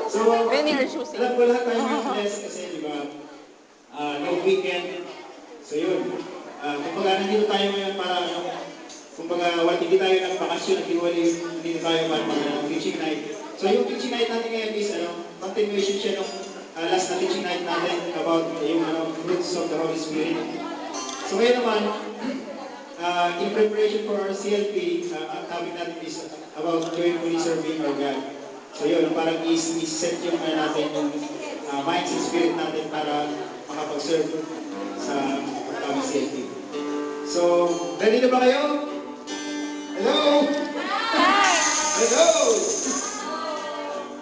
So, alam ko lahat tayo ngayon blessed kasi, di ba, long weekend. So yun, kumbaga nandito tayo ngayon para, kumbaga, hindi tayo nagbakasyon, nandito tayo para mag-teaching night. So yung teaching night natin ngayon is, continuation siya nung last na teaching night natin about yung fruits of the Holy Spirit. So ngayon naman, in preparation for our CLP, ang topic natin is about joyfully serving our God. So yun, parang is-set yung natin yung minds and spirit natin para makapag-serve sa upcoming CLP. So, ready na ba kayo? Hello? Hello?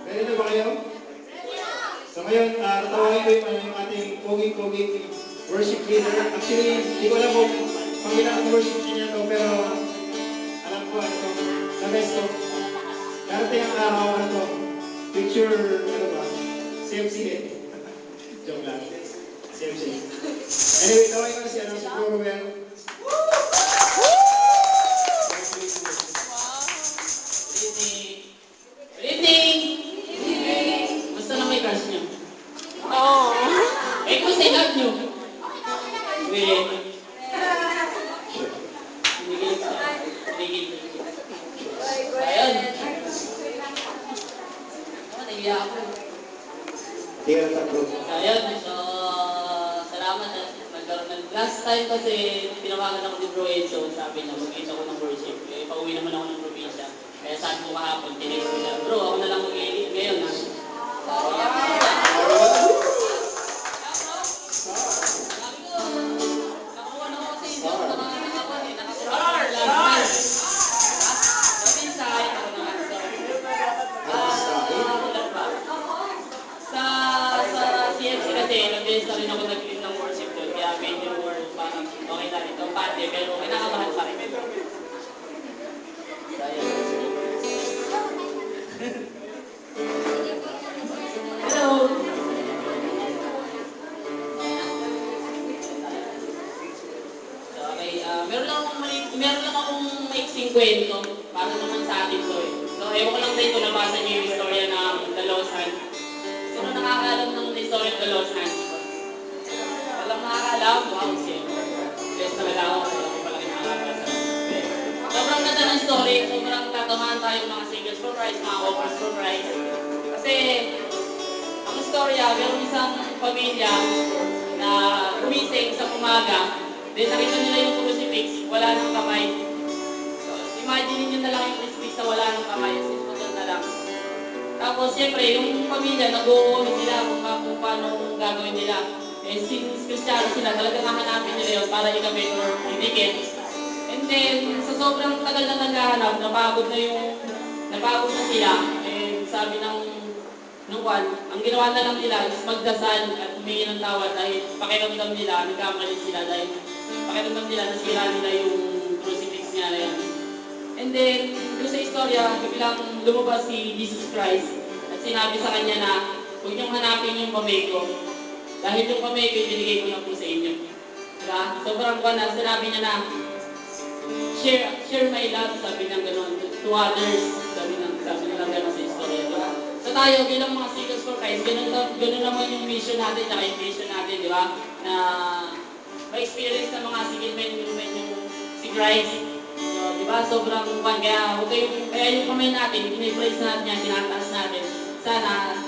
Ready na ba kayo? So ngayon, tatawagin ko yung ating pogi-pogi worship leader. Actually, hindi ko alam kung pangilang ang worship niya to, pero alam ko ano to, the best to. Darating ang araw, ano to, picture, ano ba, CMC eh. Joke lang. CMC. Anyway, tawagin ko na si Bro Romero. Basta na may crush niyo? Oo. Eh, kung sa love niyo? Wait. Hinigil ka. Hinigil. Ayun. Naiya ako. Ayun. So, salamat at nagkaroon ng last time kasi tinawagan ako ni Bro Enzo. Sabi niya, mag-edit ako ng worship. Eh, pauwi naman ako ng probinsya. Kaya sabi ko kahapon, tinext ko siya, Bro, ako na lang mag-edit ngayon ha. Sa rin ako nag-lead ng worship doon, kaya medyo parang okay na rin kampante, pero kinakabahan pa rin. Hello! So, okay, meron lang akong maiksing kwento, para naman sa atin to eh. So, ewan ko lang dito, nabasa niyo yung istorya ng The Lost Hand. Sino nakakaalam ng istorya ng The Lost Hand? Walang nakakaalam? Wow, siyempre. Bless talaga ako kaya ako pala kinakabasa. Sobrang ganda ng story, sobrang tatamaan tayo mga singles for Christ, mga offers for Christ. Kasi, ang istorya, meron isang pamilya na gumising sa umaga, then nakita nila yung crucifix, wala nang kamay. So, imagine niyo na lang yung crucifix na wala nang kamay, simple na lang. Tapos, siyempre, yung pamilya, nag-uuli sila kung paano gagawin nila. Eh, since Kristiyano sila, talagang hahanapin nila yun para ikabit or idikit. And then, sa sobrang tagal na naghahanap, napagod na sila. And sabi ng kwan, ang ginawa na lang nila is magdasal at humingi ng tawad dahil pakiramdam nila, nagkamali sila dahil pakiramdam nila, nasira nila yung crucifix niya na yun. And then, doon sa istorya, biglang lumabas si Jesus Christ at sinabi sa kanya na huwag niyong hanapin yung kamay ko. Dahil yung kamay ko, ibinigay ko na po sa inyo. Diba? Sobrang kwan na, sinabi niya na, share my love, sabi ng gano'n, to others, sabi ng gano'n sa istorya. Diba? So tayo, bilang mga singles for Christ, gano'n naman yung mission natin, tsaka yung vision natin, di ba? Na ma-experience ng mga single men and women yung si Christ. So, di ba? Sobrang kwan. Kaya yung kamay natin, pinipraise natin yan, tinataas natin. Sana,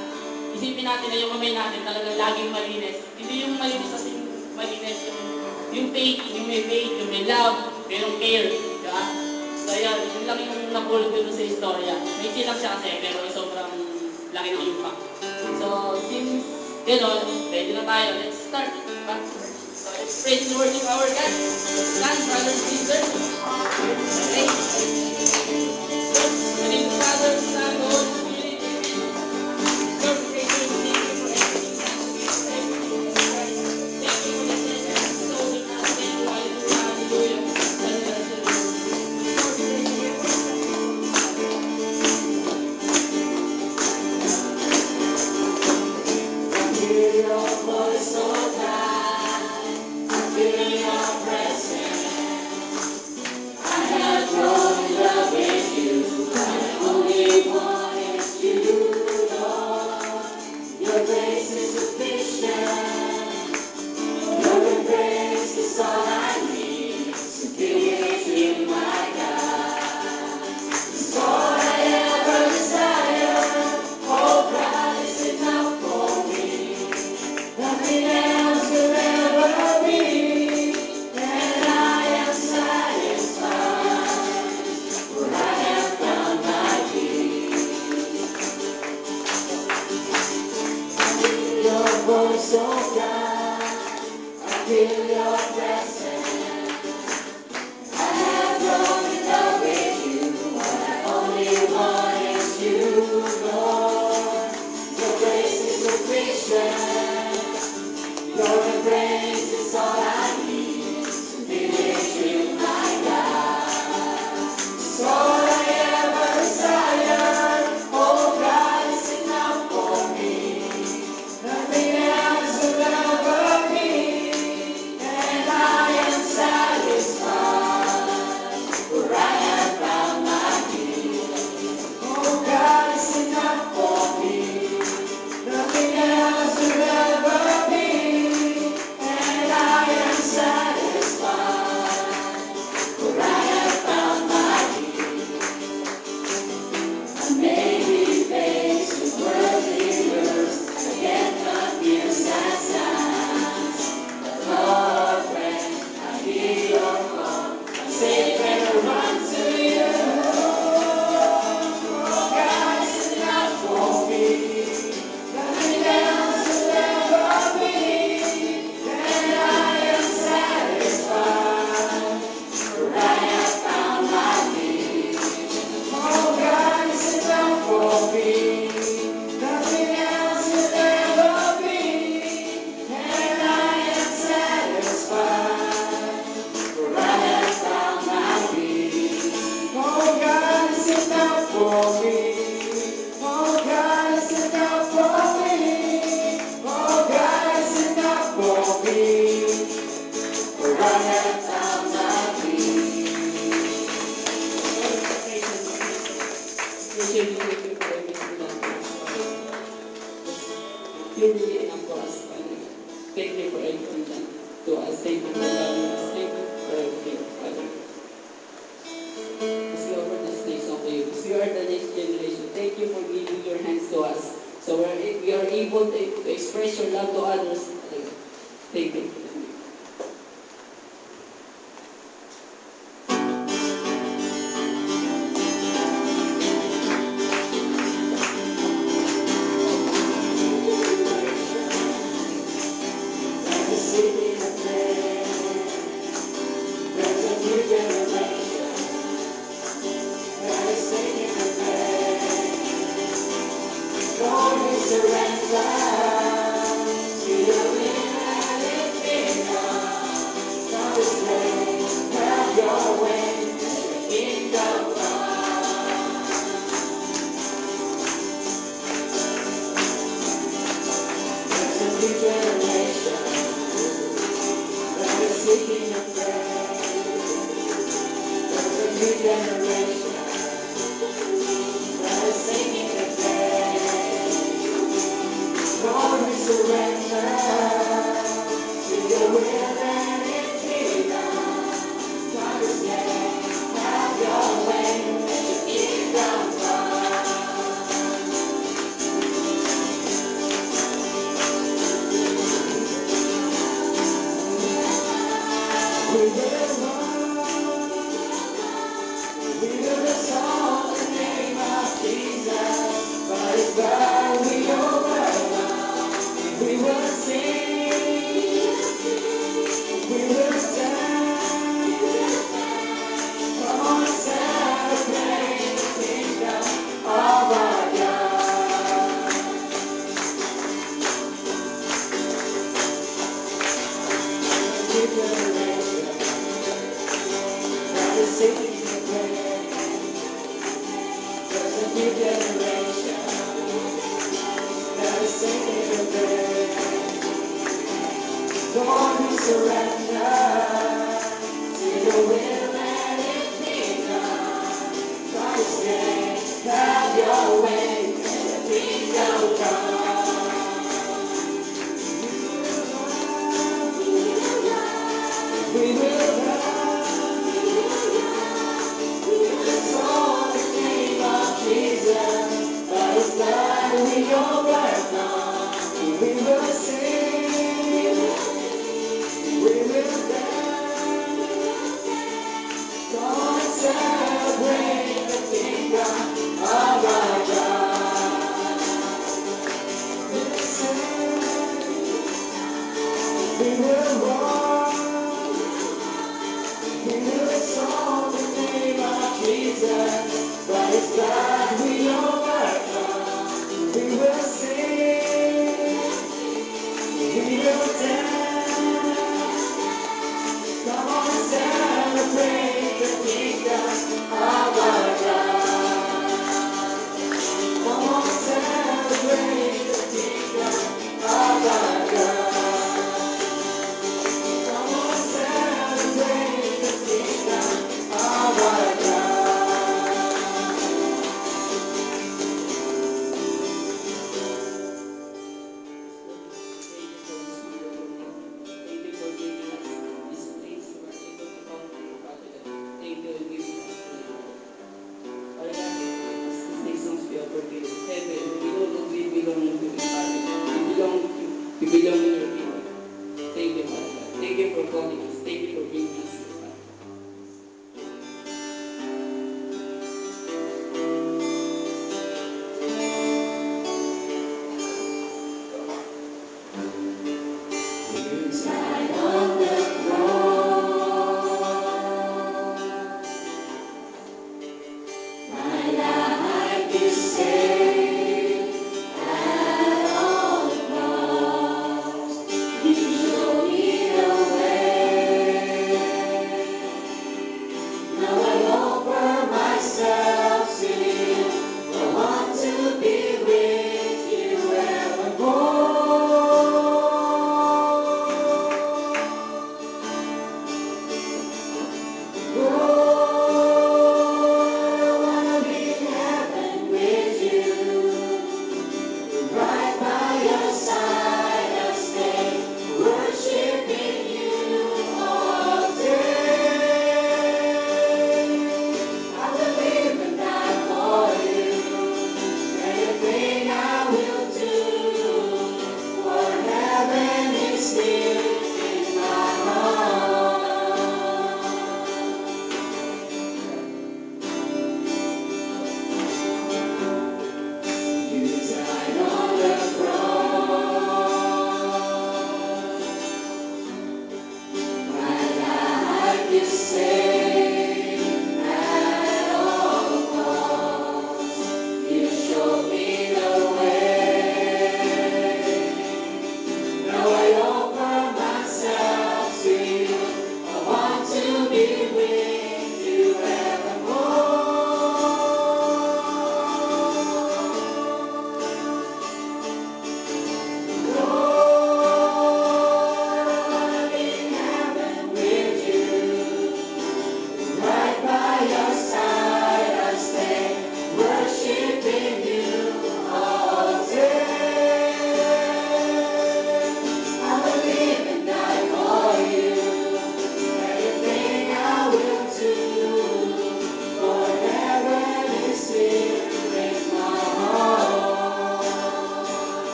isipin natin na yung kamay natin talagang laging malinis. Hindi yung malinis kasi malinis yung faith, yung may faith, yung may love, merong care. Diba? So yan, yun lang yung napulot ko sa istorya. May silang siya kasi, pero sobrang laki ng impact. So, since gano'n, ready na tayo. Let's start. Diba? So, let's praise and worship our God. Stand, brothers and sisters. Okay? So, in the Father, Son, Holy Spirit, Lord, we praise you, we thank you for everything that we have. Thank you for Jesus Christ. Thank you for the death and the soul in us. Thank you, hallelujah, hallelujah. Hallelujah. Lord, we praise you. Hear your voice, Lord God. I feel your presence. I have grown in love with you. I only feel your presence. I have grown in love with you. What I only want is you, Lord. Your grace is sufficient. Your embrace is all I need to be with you, my God. It's all I ever desire. Oh God, is enough for me. Nothing else will ever be, and I am satisfied. For I have found my peace. Oh God, is enough for me. Nothing else will ever be, and I am satisfied. For I have found my peace. I may be faced with worldly lures, I get confused at times. But Lord, when I hear your call, I'm safe and I run to you. Oh God, it's enough for me. Nothing else will ever be, and I am satisfied. For I have found my peace. Oh God, it's enough for me. Nothing else will ever be, and I am satisfied. For I have found my peace. Oh God, it's enough for me. Oh God, it's enough for me. Oh God, it's enough for me. For I have found my peace. Rachel, we thank you for everything that you have done. You're really enough for us, Father. Thank you for everything done to us. Thank you for loving us. Thank you for everything, Father. As we offer this next song to you, because we are the next generation, thank you for giving your hands to us. So we are able to express your love to others. Thank you. There's a city of prayer. There's a new generation that is singing the prayer. Lord, we surrender to your will and it be done. God is great, have your way, let your kingdom come. There's a new generation that is seeking your prayer. There's a new generation that is singing the praise. Lord, we surrender to your will and it be done. God is name, have your way, let your kingdom come. We will run, we will exalt the name of Jesus. By his blood we overcome. We will sing, we will dance. Come on, celebrate the kingdom of our God. New generation that is singing the praise. There's a new generation that is singing the praise. Lord, we surrender to your will and it be done. God is great, have your way, let your kingdom come. We will run, we will exalt the name of Jesus. By his blood we overcome. We will sing, we will dance. Come on and celebrate the kingdom of our God. We will sing, we will roar.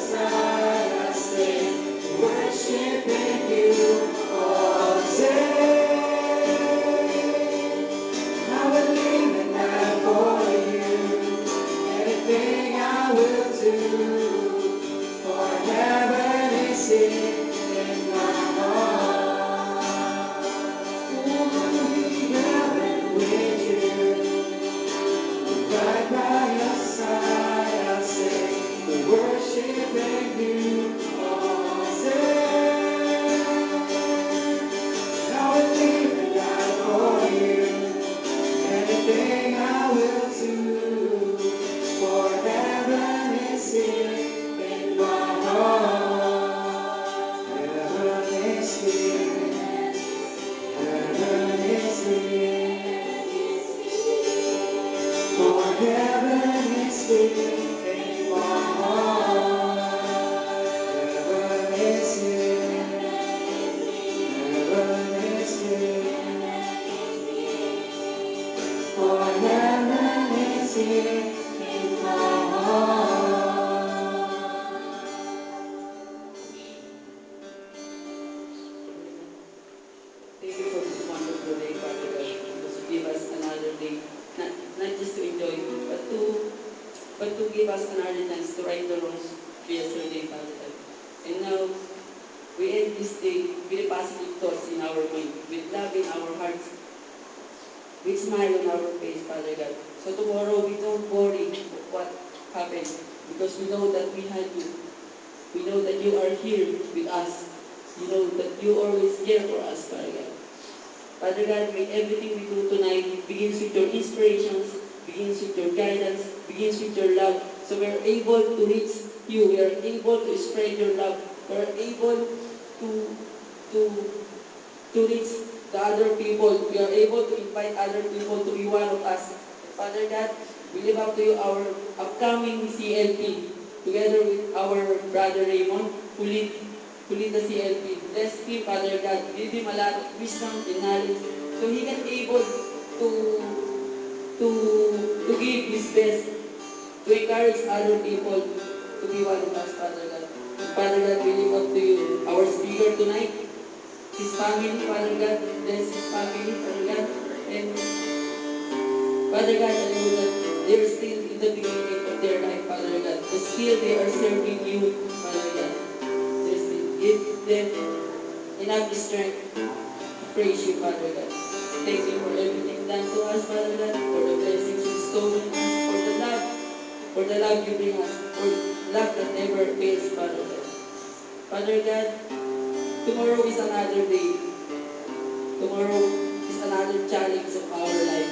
Messiah, stay worshiping you all day. I will live and die for you. Anything I will do, for heaven is here in my heart. Heaven with you, right by your side, I say, worshiping you all day. I will live and die for you. Anything I will do, for heaven is here in my heart. Heaven is here, heaven is here, for heaven is here in my heart. Heaven is here, heaven is here, for heaven is here in my heart. Thank you for this wonderful day, Father God, because you give us another day, not just to enjoy, but to give us another chance to right the wrongs of yesterday, Father God. And now, we end this day with positive thoughts in our mind, with love in our hearts, with smile on our face, Father God. So tomorrow, we don't worry what happened, because we know that we had you. We know that you are here with us. You know that you always care for us, Father God. Father God, may everything we do tonight begins with your inspirations, begins with your guidance, begins with your love. So we are able to reach you. We are able to spread your love. We are able to reach the other people. We are able to invite other people to be one of us. Father God, we live up to you our upcoming CLP together with our brother Raymond who lead the CLP. Bless him, Father God. Give him a lot of wisdom and knowledge so he can able to give his best to encourage other people to be one of us, Father God. Father God, we live up to you our speaker tonight, his family, Father God. Bless his family, Father God. And Father God, I know that they are still in the beginning of their life, Father God. But still they are serving you, Father God. They still give them enough strength to praise you, Father God. Thank you for everything done to us, Father God, for the blessings you bestowed on us, for the love you bring us, for love that never fails, Father God. Father God, tomorrow is another day. Tomorrow is another challenge of our life.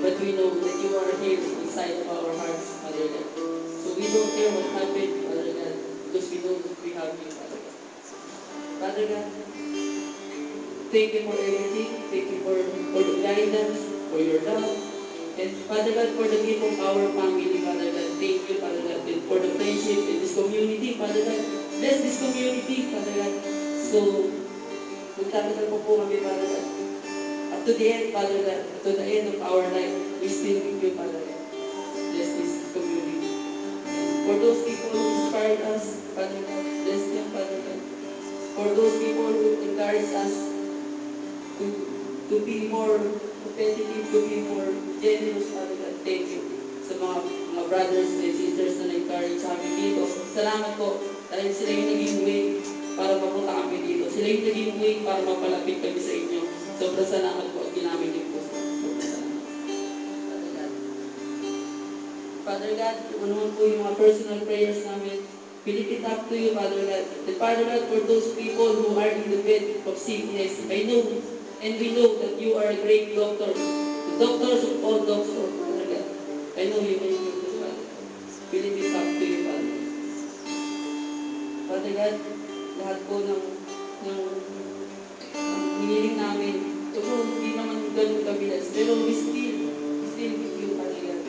But we know that you are here inside of our hearts, Father God. So we don't care what happened, Father God, because we know that we have you, Father God. Father God, thank you for everything. Thank you for the guidance, for your love. And Father God, for the gift of our family, Father God. Thank you, Father God, and for the friendship in this community, Father God. Bless this community, Father God. So, magtatagal po kami, Father God. Up to the end, Father God, to the end of our life, we still with you, Father God. Bless this community. For those people who inspired us, Father God, bless them, Father God. For those people who encourage us to be more competitive, to be more generous, Father God, thank you. Sa mga brothers and sisters na nag-encourage sa amin dito, salamat po. Dahil sila yung naging way para mapunta kami dito. Sila yung naging way para mapalapit kami sa inyo. Sobrang salamat po at ginamit niyo po. Sobrang salamat. Father God. Father God, kung ano man po yung mga personal prayers namin, we lift it up to you, Father God. And Father God, for those people who are in the bed of sickness, I know and we know that you are a great doctor. The doctors of all doctors, Father God. I know you can do this, Father God. We lift it up to you, Father God. Father God, lahat po ng hiniling namin, although hindi naman ganun kabilis, pero we still with you, Father God.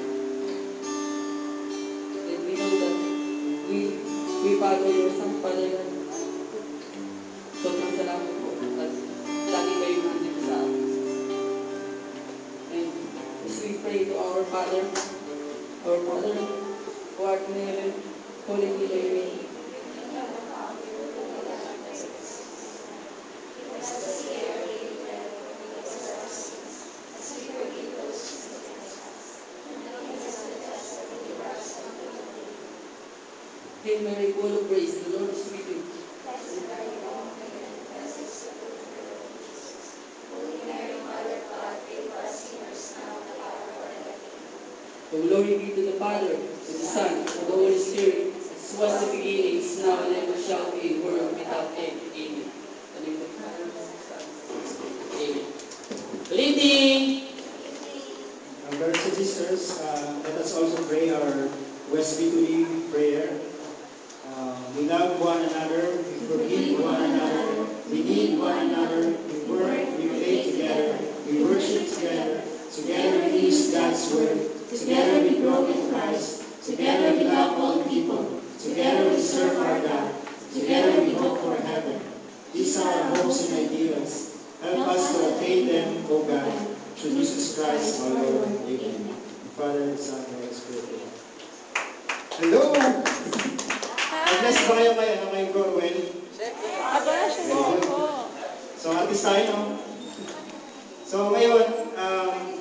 And we know that we follow your son, Father God. Sobrang salamat po at lagi kayo nandito sa amin. And as we pray to our Father, who art in heaven, holy be thy name. Hail Mary, full of grace, the Lord is with you. The glory be to the Father, to the Son, and to the Holy Spirit, as was in the beginning, is now, and ever shall be, world without end. Amen. The name of the Father, and of the Son, and of the Holy Spirit. Amen. Good evening! Brothers and sisters, let us also pray our West Victory prayer. We love one another, we forgive one another, we need one another, we work, we play together, we worship together, together we use God's word, together we grow in Christ, together we love all people, together we serve our God, together we hope for heaven. These are our hopes and ideals. Help us to attain them, O God, through Jesus Christ our Lord. Amen. Father, Son, and Holy Spirit. Hello! Bless ba kayo kay Browell? So, artist tayo, no? So, ngayon,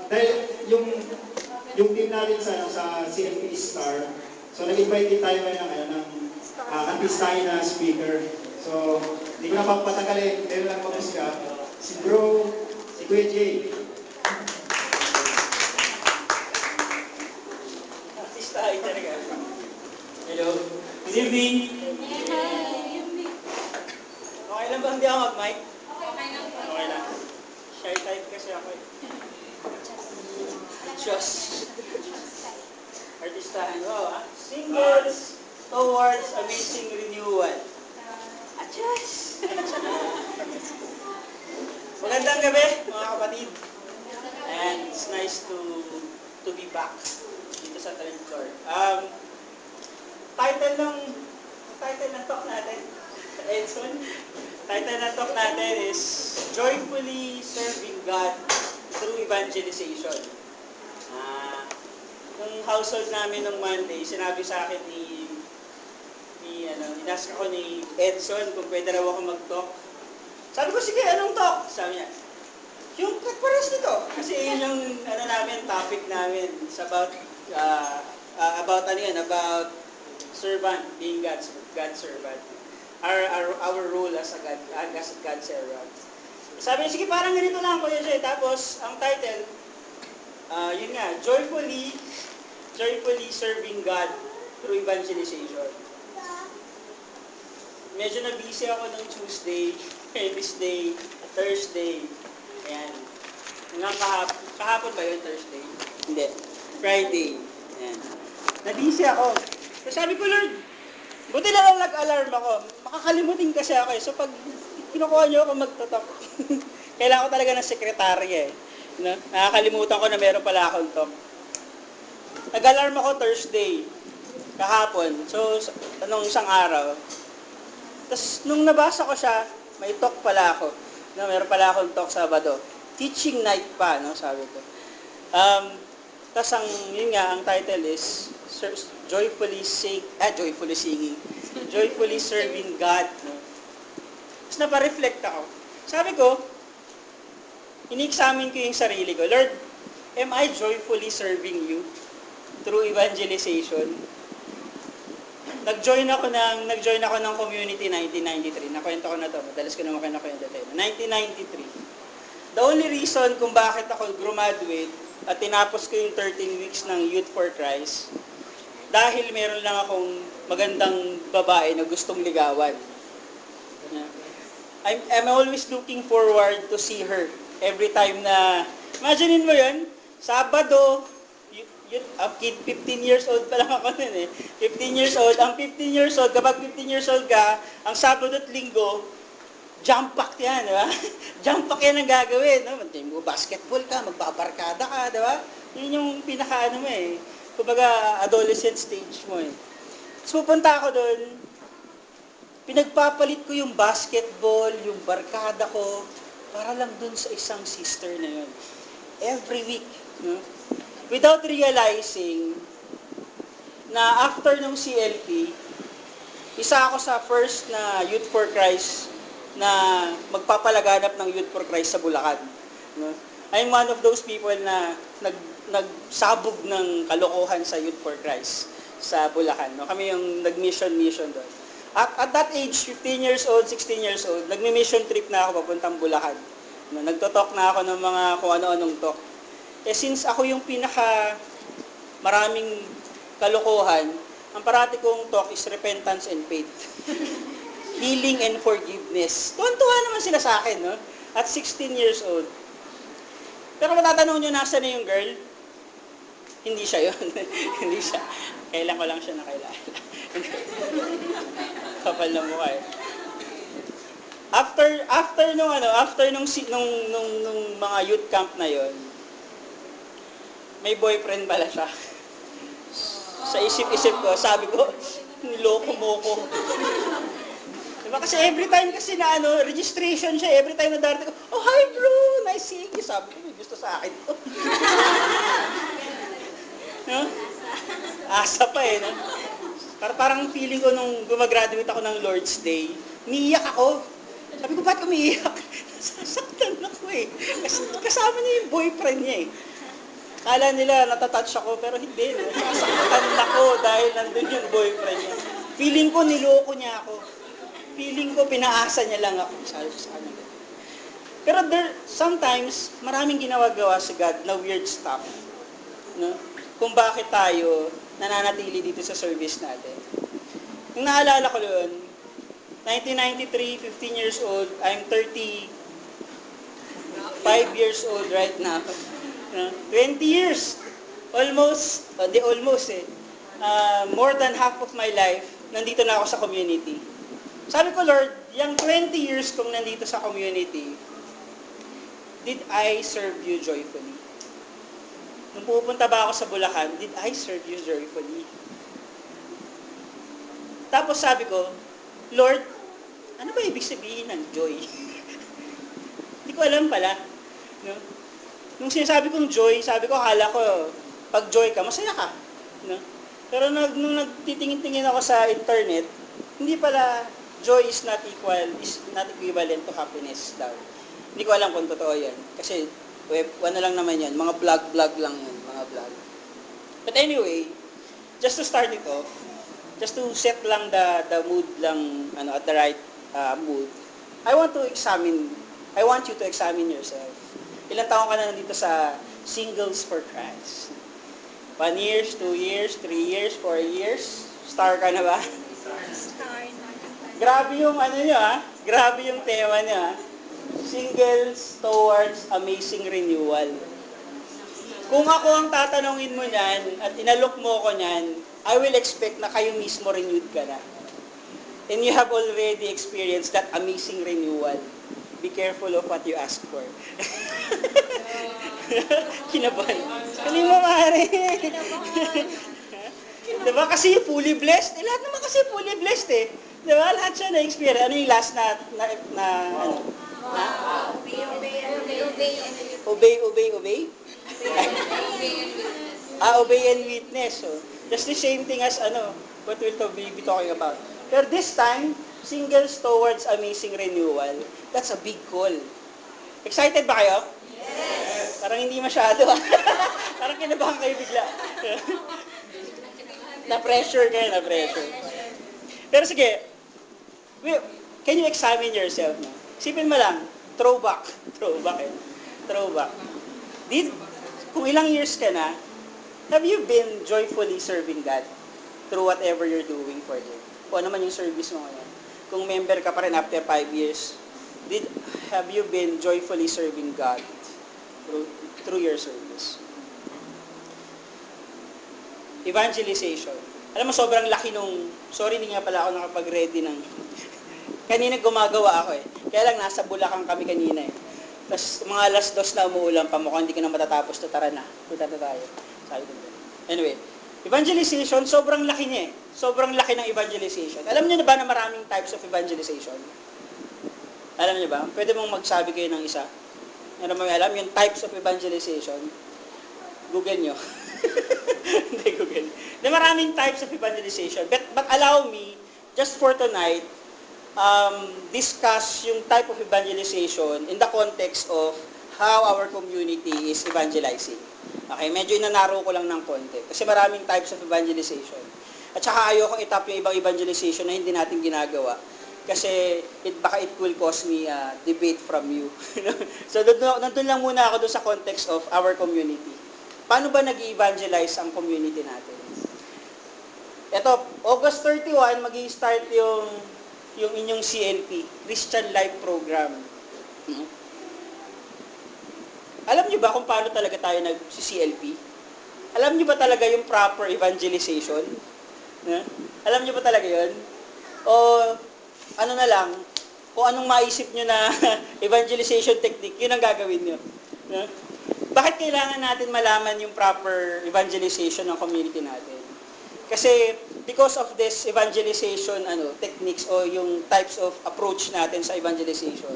dahil yung team natin sa CFP Star, so nag-invite din tayo ngayon ng artist tayo na speaker. So, hindi ko na papatagalin, meron lang mamusika. Si Bro, si Kuya Jay. Artist tayo talaga. Hello. Good evening. Okay lang ba hindi ako mag-mic? Okay lang. Shy type kasi ako eh. Diyos. Artistahan. Wow ah. Singles towards amazing renewal. Diyos. Magandang gabi mga kapatid. And it's nice to be back dito sa Talent Tour. Title ng talk natin, Edson, title ng talk natin is Joyfully Serving God Through Evangelization. Nung household namin nung Monday, sinabi sa akin inask ako ni Edson kung pwede raw ako mag-talk. Sabi ko, sige, anong talk? Sabi niya, yung pares nito. Kasi yun yung topic namin. It's about about servant, being God's servant. Our role as God's servant. Sabi niya, sige, parang ganito lang ko yun siya. Tapos, ang title, yun nga, Joyfully Serving God Through Evangelization. Medyo na-busy ako nung Tuesday, Wednesday, Thursday. Ayan. Hanggang kahapon ba yun, Thursday? Hindi. Friday. Ayan. Na-busy ako. So sabi ko, Lord, buti na lang nag-alarm ako. Makakalimutin kasi ako eh. So pag kinukuha niyo ako magtotalk, kailangan ko talaga ng sekretarya eh. No? Nakakalimutan ko na meron pala akong talk. Nag-alarm ako Thursday, kahapon. So, nung isang araw. Tapos, nung nabasa ko siya, may talk pala ako. No, meron pala akong talk Sabado. Teaching night pa, no, sabi ko. Tapos, ang title is Joyfully Singing. Joyfully Serving God. No? Tapos, napareflect ako. Sabi ko, ini-examine ko yung sarili ko. Lord, am I joyfully serving you through evangelization? Nag-join ako ng community 1993. Nakwento ko na to. Madalas ko naman kinakwento tayo. 1993. The only reason kung bakit ako graduate at tinapos ko yung 13 weeks ng Youth for Christ, dahil meron lang akong magandang babae na gustong ligawan. I'm always looking forward to see her every time na, imaginein mo yun, Sabado, ang kid, 15 years old pa lang ako nun eh. 15 years old. Ang 15 years old, kapag 15 years old ka, ang Sabado at Linggo, jump pack yan, di ba? Jump pack yan ang gagawin. No? Basketball ka, magbabarkada ka, di ba? Yun yung pinaka-ano mo eh. Kumbaga, adolescent stage mo eh. So, pupunta ako doon, pinagpapalit ko yung basketball, yung barkada ko, para lang doon sa isang sister na yun. Every week, no? Without realizing na after ng CLP, isa ako sa first na Youth for Christ na magpapalaganap ng Youth for Christ sa Bulacan. No? I'm one of those people na nagsabog ng kalokohan sa Youth for Christ. sa Bulacan. No? Kami yung nag-mission doon. At that age, 15 years old, 16 years old, nagmi-mission trip na ako papuntang Bulacan. No? Nagtotalk na ako ng mga kung ano-anong talk. Eh since ako yung pinaka maraming kalokohan, ang parati kong talk is repentance and faith. Healing and forgiveness. Tuwan-tuwa naman sila sa akin, no? At 16 years old. Pero matatanong nyo, nasa na yung girl? Hindi siya yun. Hindi siya. Kailan ko lang siya nakilala. Kapal na mukha eh. After nung mga youth camp na yon, may boyfriend pala siya. Sa isip-isip ko, sabi ko, niloko mo ko. Diba? Kasi every time kasi na registration siya, every time na darating ko, oh hi bro, nice seeing you. Sabi ko, may gusto sa akin to. No? Asa pa eh, no? Parang feeling ko nung gumagraduate ako ng Lord's Day, umiiyak ako. Sabi ko, ba't umiiyak? Sasaktan ako eh. Kasama niya yung boyfriend niya eh. Kala nila natatouch ako, pero hindi. No? Nasaktan ako dahil nandun yung boyfriend niya. Feeling ko niloko niya ako. Feeling ko pinaasa niya lang ako. Sabi ko sa kanya. Pero sometimes, maraming ginagawa si God na weird stuff. No? Kung bakit tayo nananatili dito sa service natin. Yung naalala ko yun, 1993, 15 years old, I'm 35 years old right now. 20 years. Almost more than half of my life, nandito na ako sa community. Sabi ko, Lord, yung 20 years kong nandito sa community, did I serve you joyfully? Nung pupunta ba ako sa Bulacan, did I serve you joyfully? Tapos sabi ko, Lord, ano ba ibig sabihin ng joy? Hindi ko alam pala. No? Nung sinasabi kong joy, sabi ko, akala ko, pag joy ka, masaya ka. No? Pero nung nagtitingin-tingin ako sa internet, hindi pala, joy is not equivalent to happiness daw. Hindi ko alam kung totoo yan. Kasi, ano lang naman yan, mga vlog lang yan, mga vlog. But anyway, just to start it off, just to set lang the mood lang, at the right mood, I want you to examine yourself. Ilang taon ka na nandito sa Singles for Christ? 1 year, 2 years, 3 years, 4 years? Star ka na ba? Grabe yung nyo grabe yung tema nyo Singles towards amazing renewal. Kung ako ang tatanungin mo niyan at inalok mo ko niyan, I will expect na kayo mismo renewed ka na. And you have already experienced that amazing renewal. Be careful of what you ask for. Kinabahan. Ano mo, mare? Diba kasi fully blessed? Lahat naman kasi fully blessed eh. Diba? Lahat siya na-experience. Ano yung last na Obey? Obey and witness. So, just the same thing as what we'll be talking about. Pero this time, singles towards amazing renewal. That's a big call. Excited ba kayo? Yes! Parang hindi masyado. Parang kinabahan kayo bigla. Na-pressure kayo. Pero sige, can you examine yourself? No? Sipin mo lang, throwback. Kung ilang years ka na, have you been joyfully serving God through whatever you're doing for Him? Kung ano man yung service mo ngayon. Kung member ka pa rin after 5 years, have you been joyfully serving God through your service? Evangelization. Alam mo, sobrang laki sorry, hindi nga pala ako nakapag-ready ng, kanina gumagawa ako eh. Kaya lang, nasa Bulacan kami kanina eh. Tapos, mga alas 2 na umuulan pa, mukhang hindi ka na matatapos, tara na, punta na tayo. Sabi ko. Anyway, evangelization, sobrang laki niya eh. Sobrang laki ng evangelization. Alam niyo na ba na maraming types of evangelization? Alam niyo ba? Pwede mong magsabi kayo ng isa. Ano mo alam? Yung types of evangelization. Google nyo. Hindi, Google. Maraming types of evangelization. But allow me, just for tonight, discuss yung type of evangelization in the context of how our community is evangelizing. Okay, medyo inanaro ko lang ng konti. Kasi maraming types of evangelization. At saka ayokong itap yung ibang evangelization na hindi natin ginagawa. Kasi baka it will cause me debate from you. So nandun lang muna ako doon sa context of our community. Paano ba nag-evangelize ang community natin? Ito, August 31, mag-i-start yung inyong CLP, Christian Life Program. Alam niyo ba kung paano talaga tayo nag-CLP? Alam niyo ba talaga yung proper evangelization? Alam niyo ba talaga yun? O ano na lang, kung anong maisip niyo na evangelization technique, yun ang gagawin niyo. Bakit kailangan natin malaman yung proper evangelization ng community natin? Kasi because of this evangelization techniques o yung types of approach natin sa evangelization,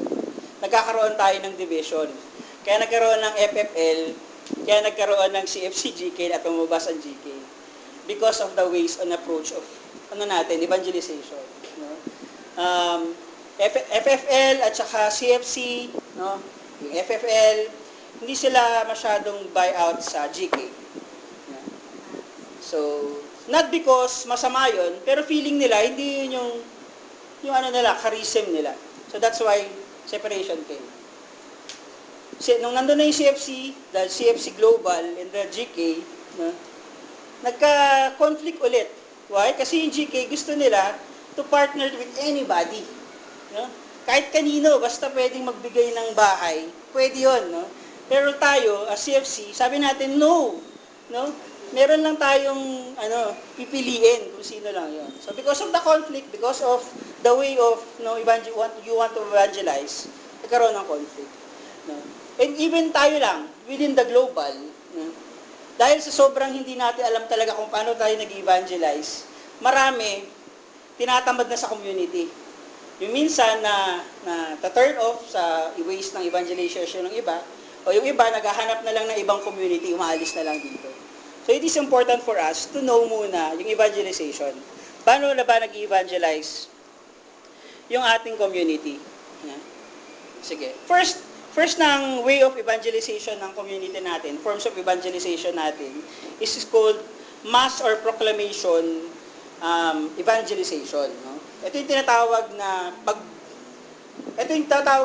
nagkakaroon tayo ng division. Kaya nagkaroon ng FFL, kaya nagkaroon ng CFC-GK at lumabas ang GK. Because of the ways and approach of evangelization. No? FFL at saka CFC, no? Yung FFL, hindi sila masyadong buyout sa GK. No? So, not because masama yun, pero feeling nila, hindi yun yung charism nila. So that's why separation came. Nung nandun na yung CFC, the CFC Global and the GK, no? Nagka-conflict ulit. Why? Kasi yung GK gusto nila to partner with anybody. No? Kahit kanino, basta pwedeng magbigay ng bahay, pwede yun. No? Pero tayo, as CFC, sabi natin, no. No? Meron lang tayong pipiliin kung sino lang yun. So because of the conflict, because of the way of you want to evangelize, nagkaroon ng conflict. No? And even tayo lang, within the global, no? Dahil sa sobrang hindi natin alam talaga kung paano tayo nag-evangelize, marami, tinatamad na sa community. Yung minsan na turn off sa ways ng evangelization ng iba, o yung iba, naghahanap na lang ng ibang community, umaalis na lang dito. So it is important for us to know muna yung evangelization. Paano na ba nag-evangelize yung ating community? Sige. First ng way of evangelization ng community natin, forms of evangelization natin, is called mass or proclamation evangelization. No? Ito yung tinatawag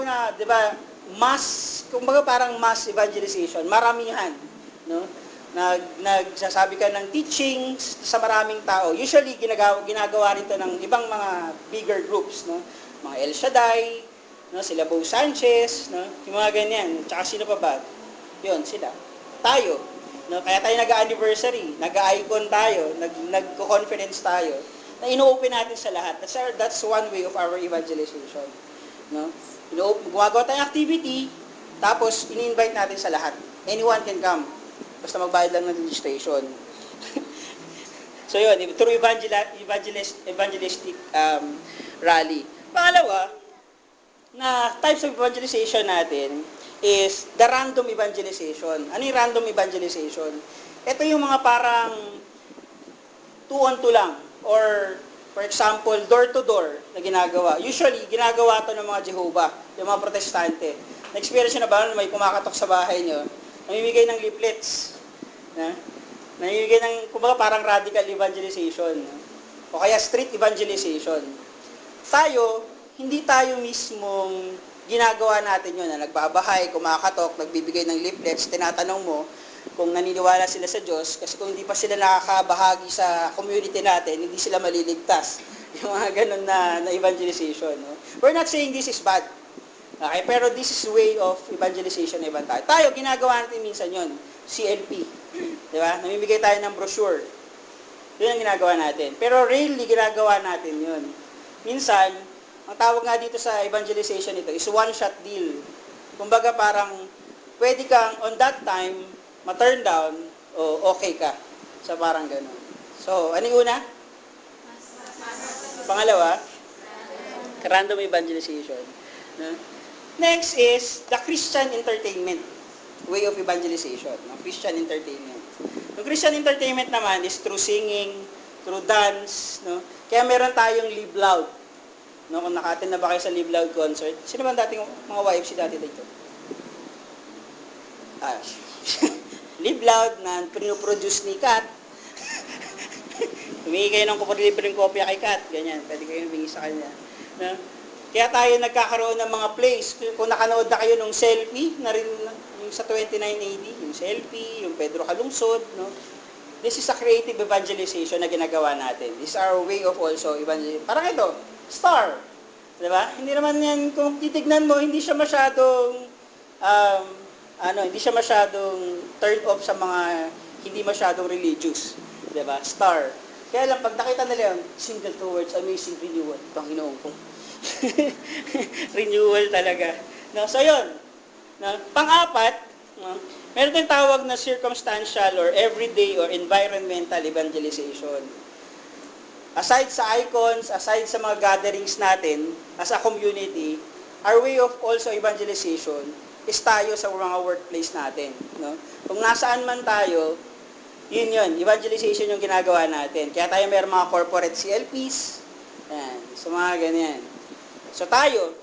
na, di ba, mass, kumbaga parang mass evangelization, maramihan. No? Nagsasabi ka ng teachings sa maraming tao. Usually, ginagawa rin ito ng ibang mga bigger groups. No? Mga El Shaddai, no, sila Bo Sanchez, no, yung mga ganyan. Tsaka sino pa ba? Yun, sila. Tayo. No, kaya tayo nag-anniversary, nag-icon tayo, nag-conference tayo, na ino-open natin sa lahat. That's one way of our evangelization. No? Gumagawa tayong activity, tapos ini-invite natin sa lahat. Anyone can come. Basta magbayad lang ng registration. So yun, through evangelistic rally. Pangalawa, na types of evangelization natin is the random evangelization. Ano yung random evangelization? Ito yung mga parang 2-on-2 lang. Or, for example, door-to-door na ginagawa. Usually, ginagawa ito ng mga Jehovah, yung mga protestante. Na-experience nyo na ba? May kumakatok sa bahay nyo, namimigay ng leaflets. Namimigay ng, kumbaga parang radical evangelization. O kaya street evangelization. Tayo, hindi tayo mismong ginagawa natin yun, na nagbabahay, kumakatok, nagbibigay ng leaflets, tinatanong mo kung naniniwala sila sa Diyos, kasi kung hindi pa sila nakakabahagi sa community natin, hindi sila maliligtas. Yung mga ganun na evangelization. No? We're not saying this is bad. Okay? Pero this is way of evangelization na ibang tayo. Tayo, ginagawa natin minsan yun, CLP. Di ba? Namimigay tayo ng brochure. Yun ang ginagawa natin. Pero rarely ginagawa natin yun. Minsan, ang tawag nga dito sa evangelization ito is one-shot deal. Kumbaga parang pwede kang on that time ma-turn down o okay ka. So parang gano'n. So, ano yung una? Pangalawa, random evangelization. Next is the Christian entertainment way of evangelization. Christian entertainment. Yung Christian entertainment naman is through singing, through dance. No? Kaya meron tayong Live Loud. No, kung nakatin na ba kayo sa Live Loud concert? Sino ba dating mga YFC dati dito? Live Loud na pinoproduce ni Kat. Humingi kayo ng libreng kopya kay Kat, ganyan, pwede kayo humingi sa kanya. No? Kaya tayo nagkakaroon ng mga plays. Kung nakanood na kayo nung selfie, na rin yung sa 29 AD, yung selfie, yung Pedro Calungsod, no? This is a creative evangelization na ginagawa natin. This is our way of also evangelization. Parang ito, star. Diba? Hindi naman yan, kung titignan mo, hindi siya masyadong, hindi siya masyadong turn off sa mga hindi masyadong religious. Diba? Star. Kaya lang, pag nakita nila yun, single towards amazing renewal. Panginoon ko. Renewal talaga. No? So, yun. No? Pang-apat, no? Meron tayong tawag na circumstantial or everyday or environmental evangelization. Aside sa icons, aside sa mga gatherings natin as a community, our way of also evangelization is tayo sa mga workplace natin. No? Kung nasaan man tayo, yun, evangelization yung ginagawa natin. Kaya tayo mayroong mga corporate CLPs, yan, so mga ganyan. So tayo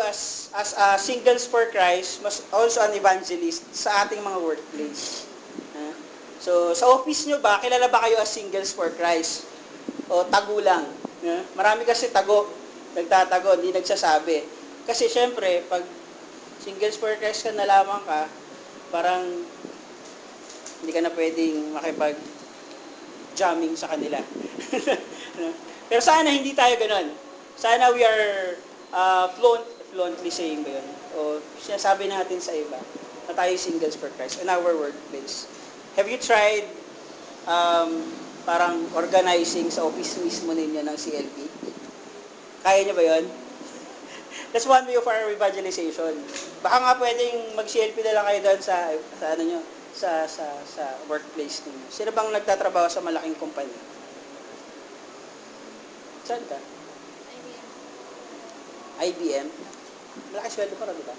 as Singles for Christ, mas also an evangelist sa ating mga workplace. So sa office nyo ba, kilala ba kayo as Singles for Christ? O tago lang? Marami kasi tago, nagtatago, hindi nagsasabi. Kasi syempre, pag Singles for Christ ka na lamang ka, parang hindi ka na pwedeng makipag-jamming sa kanila. Pero sana hindi tayo ganun. Sana we are fluently saying ba yun? O sinasabi natin sa iba na tayo Singles for Christ in our workplace. Have you tried parang organizing sa office mismo ninyo ng CLP? Kaya nyo ba yun? That's one way of our evangelization. Baka nga pwedeng mag-CLP na lang kayo doon sa ano nyo, sa workplace ninyo. Sino bang nagtatrabaho sa malaking kumpanya? Saan ka? IBM. Malaki sweldo pa rin, di ba?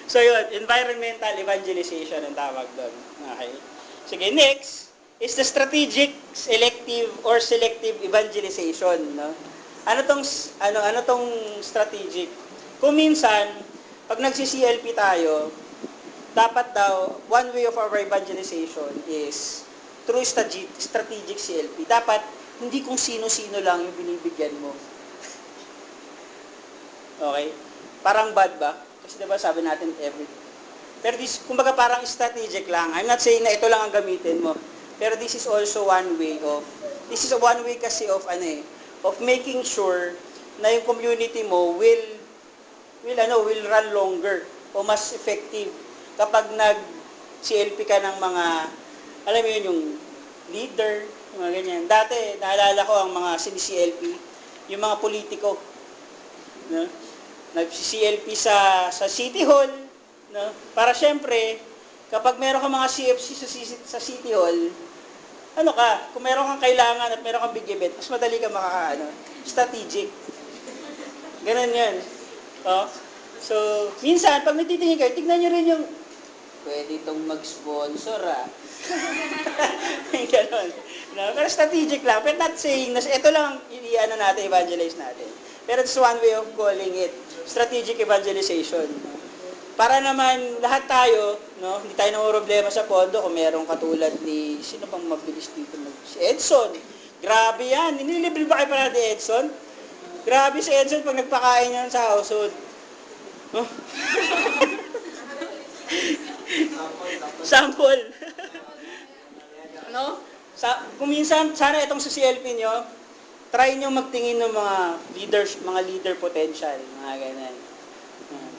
So yun, environmental evangelization ang tawag doon. Okay. Sige, next is the strategic, selective, or selective evangelization. No? Ano tong strategic? Kung minsan, pag nagsi-CLP tayo, dapat daw, one way of our evangelization is through strategic CLP. Dapat, hindi kung sino-sino lang yung binibigyan mo. Okay? Parang bad ba? Kasi diba sabi natin every. Pero kumbaga parang strategic lang. I'm not saying na ito lang ang gamitin mo. Pero this is also one way kasi of making sure na yung community mo will run longer o mas effective kapag nag-CLP ka ng mga, alam mo yun, yung leader, mga ganyan. Dati, naalala ko ang mga CLP, yung mga politiko. No? Nag-CLP sa City Hall, no? Para syempre, kapag meron kang mga CFC sa City Hall, kung meron kang kailangan at meron kang big event, mas madali ka strategic. Ganun yan. Oh. So, minsan, pag nagtitingin kayo, tignan nyo rin yung, pwede itong mag-sponsor, Ganun. No? Pero strategic lang. Pero not saying na ito lang natin, evangelize natin. Pero it's one way of calling it strategic evangelization. No? Para naman lahat tayo, no, hindi tayo problema sa pondo kung merong katulad ni, sino bang mabilis dito? Si Edson. Grabe yan. Nililibre ba kayo pala ni Edson? Grabe si Edson pag nagpakain yan sa household. Huh? Sample. Kung minsan, sana itong sa CLP nyo, try nyo magtingin ng mga leader potential, mga ganyan.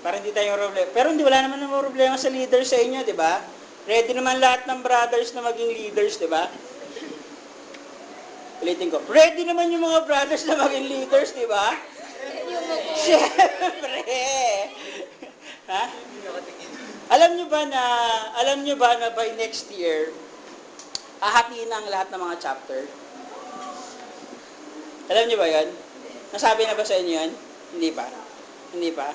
Para hindi tayo problema. Pero wala naman ng problema sa leader sa inyo, di ba? Ready naman lahat ng brothers na maging leaders, di ba? Ulitin ko. Ready naman yung mga brothers na maging leaders, di ba? Siyempre. Ha? Alam nyo ba na by next year, hahatiin ang lahat ng mga chapter? Alam nyo ba yan? Nasabi na ba sa inyo yan? Hindi pa?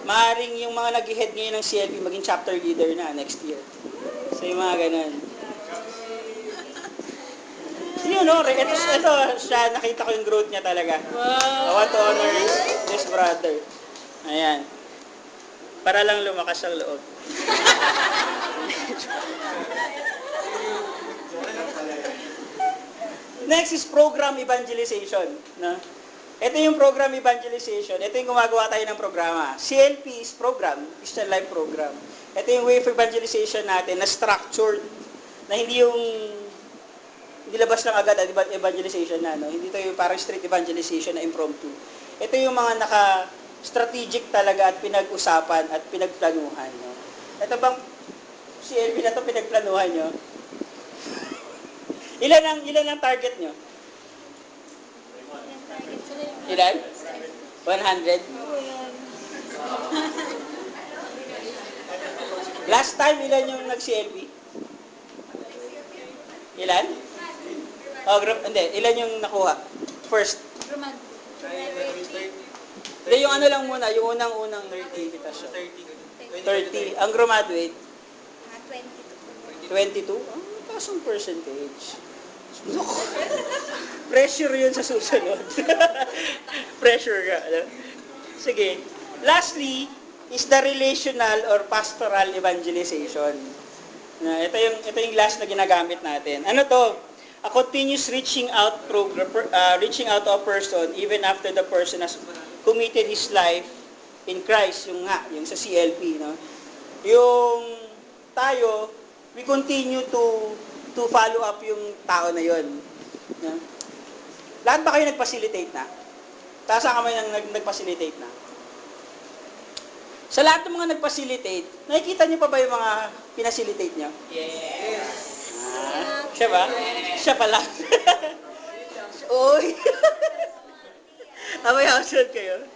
Maaring yung mga nag-head ngayon ng CLP maging chapter leader na next year. So yung mga ganun. Yun, ito siya, nakita ko yung growth niya talaga. I want to honor this brother. Ayan. Para lang lumakas ang loob. Next is program evangelization. No? Ito yung program evangelization. Ito yung gumagawa tayo ng programa. CLP is program, Christian Life Program. Ito yung way of evangelization natin na structured, na hindi yung nilabas lang agad at evangelization na. No? Hindi ito yung parang street evangelization na impromptu. Ito yung mga naka-strategic talaga at pinag-usapan at pinagplanuhan. No? Ito bang CLP na ito pinagplanuhan nyo? Ilan ang target nyo? Ilan? 100? Last time, ilan yung nag-CLP? Ilan? Oh, group, hindi. Ilan yung nakuha? First. Hindi, yung ano lang muna, yung unang 30 invitation. 30. Ang graduate? 22. Ang taas ang percentage. Pressure yun sa susunod. Pressure ka. Ano? Sige. Lastly, is the relational or pastoral evangelization. Ito yung last na ginagamit natin. Ano to? A continuous reaching out program, reaching out to a person even after the person has committed his life in Christ, yung sa CLP, no? Yung tayo, we continue to follow up yung tao na yon. No? Lahat ba kayo nag-facilitate na? Taas ang kamay ng nag-facilitate na. Sa lahat ng mga nag-facilitate, nakikita niyo pa ba yung mga pinacilitate niyo? Yes. Siya ba? Siya pala. Uy! May household kayo?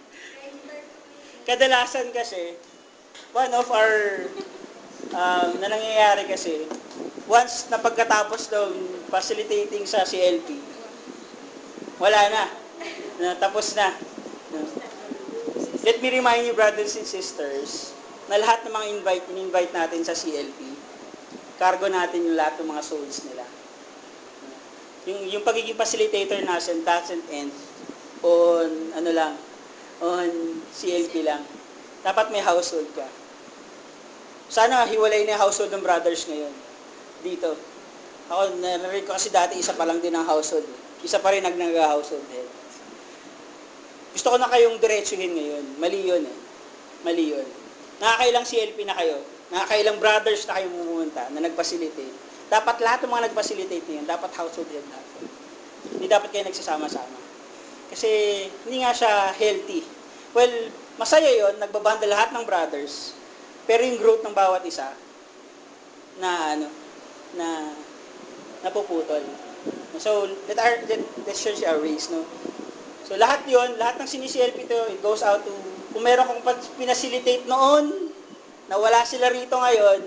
Kadalasan kasi, one of our na nangyayari kasi, once na pagkatapos daw facilitating sa CLP, wala na. Tapos na. Let me remind you, brothers and sisters, na lahat ng mga in-invite natin sa CLP, cargo natin yung lahat ng mga souls nila. Yung pagiging facilitator natin doesn't end on on CLP lang. Dapat may household ka. Sana hiwalay na yung household ng brothers ngayon. Dito. Ako, narinig ko kasi dati isa pa lang din ang household. Isa pa rin nag-household head. Gusto ko na kayong diretsuhin ngayon. Mali yun eh. Mali yun. Nakakailang CLP na kayo. Nakakailang brothers na kayo pumunta na nag-facilitate. Dapat lahat ng mga nag-facilitate na yun, dapat household head natin. Hindi dapat kayo nagsasama-sama. Kasi hindi nga siya healthy. Well, masaya yun, nagbabanda lahat ng brothers. Pero yung growth ng bawat isa, na napuputol. So, let's change our ways, no? So, lahat yon, lahat ng sini-CLP ito, it goes out to, kung meron kong pinacilitate noon, na wala sila rito ngayon,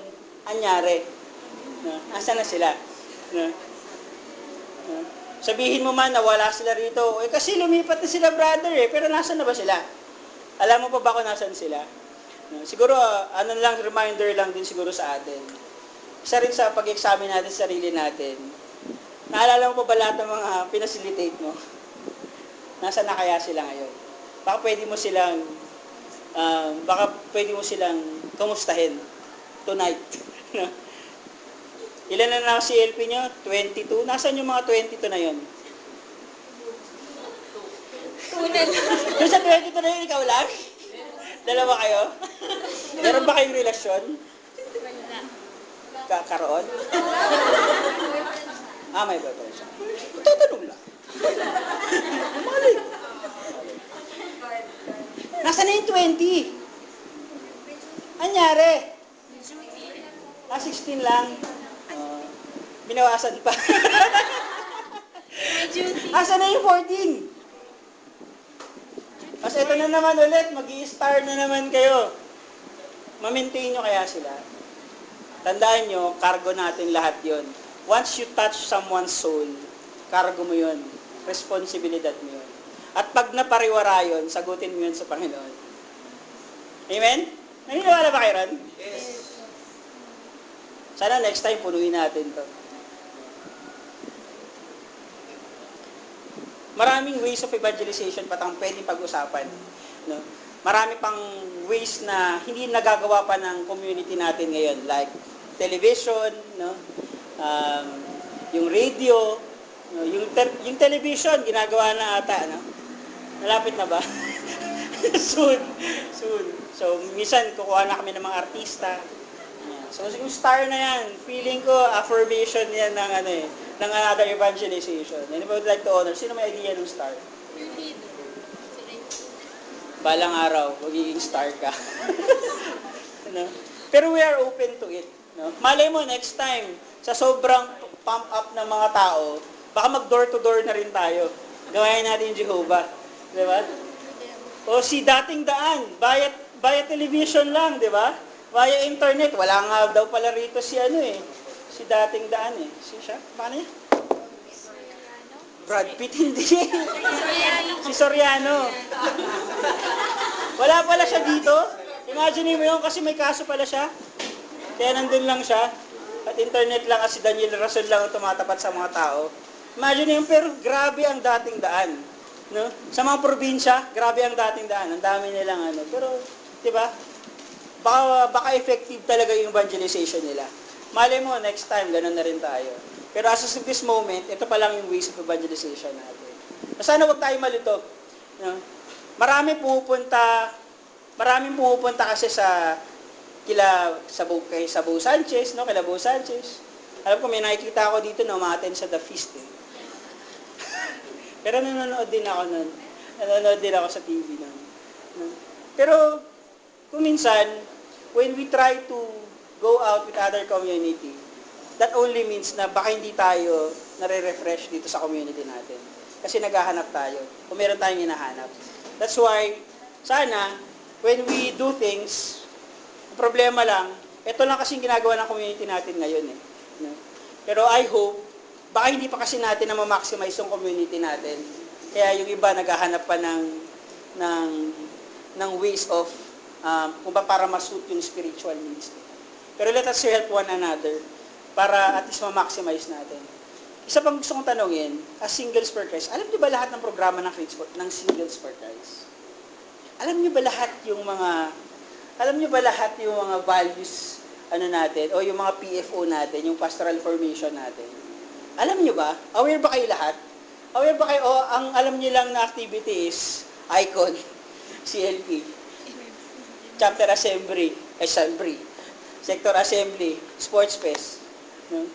anyari. No? Asa na sila? No? No? Sabihin mo man na wala sila rito, kasi lumipat na sila, brother, pero nasan na ba sila? Alam mo pa ba kung nasan sila? No? Siguro, lang, reminder lang din siguro sa atin. Isa rin sa pag-examine natin sa sarili natin. Naalala mo pa ba lahat ng mga pinacilitate mo? Nasaan na kaya sila ngayon? Baka pwede mo silang kamustahin tonight. Ilan na lang CLP nyo? 22? Nasaan yung mga 22 na yun? Yung sa 22 na yun, ikaw lang? Dalawa kayo? Meron ba kayong relasyon? Kakaroon? May boyfriend siya. Tatanong lang. Mali. Nasaan na yung 20? Anyari? 16 lang. Binawasan pa. Nasaan na yung 14? Kasi ito na naman ulit, mag-i-star na naman kayo. Ma-maintain nyo kaya sila. Tandaan nyo, cargo natin lahat yon. Once you touch someone's soul, cargo mo yon. Responsibilidad mo yun. At pag napariwara yun, sagutin mo yun sa Panginoon. Amen? Naniniwala ba kayo ron? Yes. Sana next time punuin natin to. Maraming ways of evangelization patang pwedeng pag-usapan. No? Marami pang ways na hindi nagagawa pa ng community natin ngayon. Like television, no? Yung radio, No, yung television, ginagawa na ata, no? Malapit na ba? Soon. Soon. So, minsan, kukuha na kami ng mga artista. Yan. So, yung star na yan, feeling ko, affirmation yan ng, ng another evangelization. And I would like to honor, sino may idea ng star? Balang araw, magiging star ka. No? Pero we are open to it. No? Malay mo, next time, sa sobrang pump up ng mga tao, baka mag-door to door na rin tayo. Gawain natin yung Jehovah. Di ba? O si dating daan, via television lang, di ba? Via internet, wala nga daw pala rito si si dating daan Si siya, paano niya? Brad Pitt, hindi. Si Soriano. Wala pala siya dito. Imagine mo yun kasi may kaso pala siya. Kaya nandun lang siya. At internet lang kasi Daniel Rason lang ang tumatapat sa mga tao. Imagine yun, pero grabe ang dating daan. No? Sa mga probinsya, grabe ang dating daan. Ang dami nilang Pero, di ba? Baka effective talaga yung evangelization nila. Malay mo, next time, ganun na rin tayo. Pero as of this moment, ito pa lang yung ways of evangelization natin. Sana wag tayo malito. No? Maraming pumupunta kasi kay Sabu Sanchez, no? Kay Bo Sanchez. Alam ko may nakikita ako dito na umaten sa The Feast. Pero nanonood din ako nun. Nanonood din ako sa TV nun. No? Pero kung minsan, when we try to go out with other community, that only means na baka hindi tayo nare-refresh dito sa community natin. Kasi naghahanap tayo. Kung meron tayong hinahanap. That's why, sana, when we do things, ang problema lang, ito lang kasing ginagawa ng community natin ngayon No? Pero I hope, baka hindi pa kasi natin na ma-maximize yung community natin. Kaya yung iba naghahanap pa ng ways of, kung ba para ma-suit yung spiritual needs. Pero let us help one another para at least ma-maximize natin. Isa pang gusto kong tanongin, as Singles for Christ, alam niyo ba lahat ng programa ng Singles for Christ? Alam niyo ba lahat yung mga values natin o yung mga PFO natin, yung pastoral formation natin? Alam niyo ba? Aware ba kayo lahat? Aware ba kayo ang alam niyo lang na activity is ICON, CLP, Chapter Assembly, Sector Assembly, Sports Fest. No?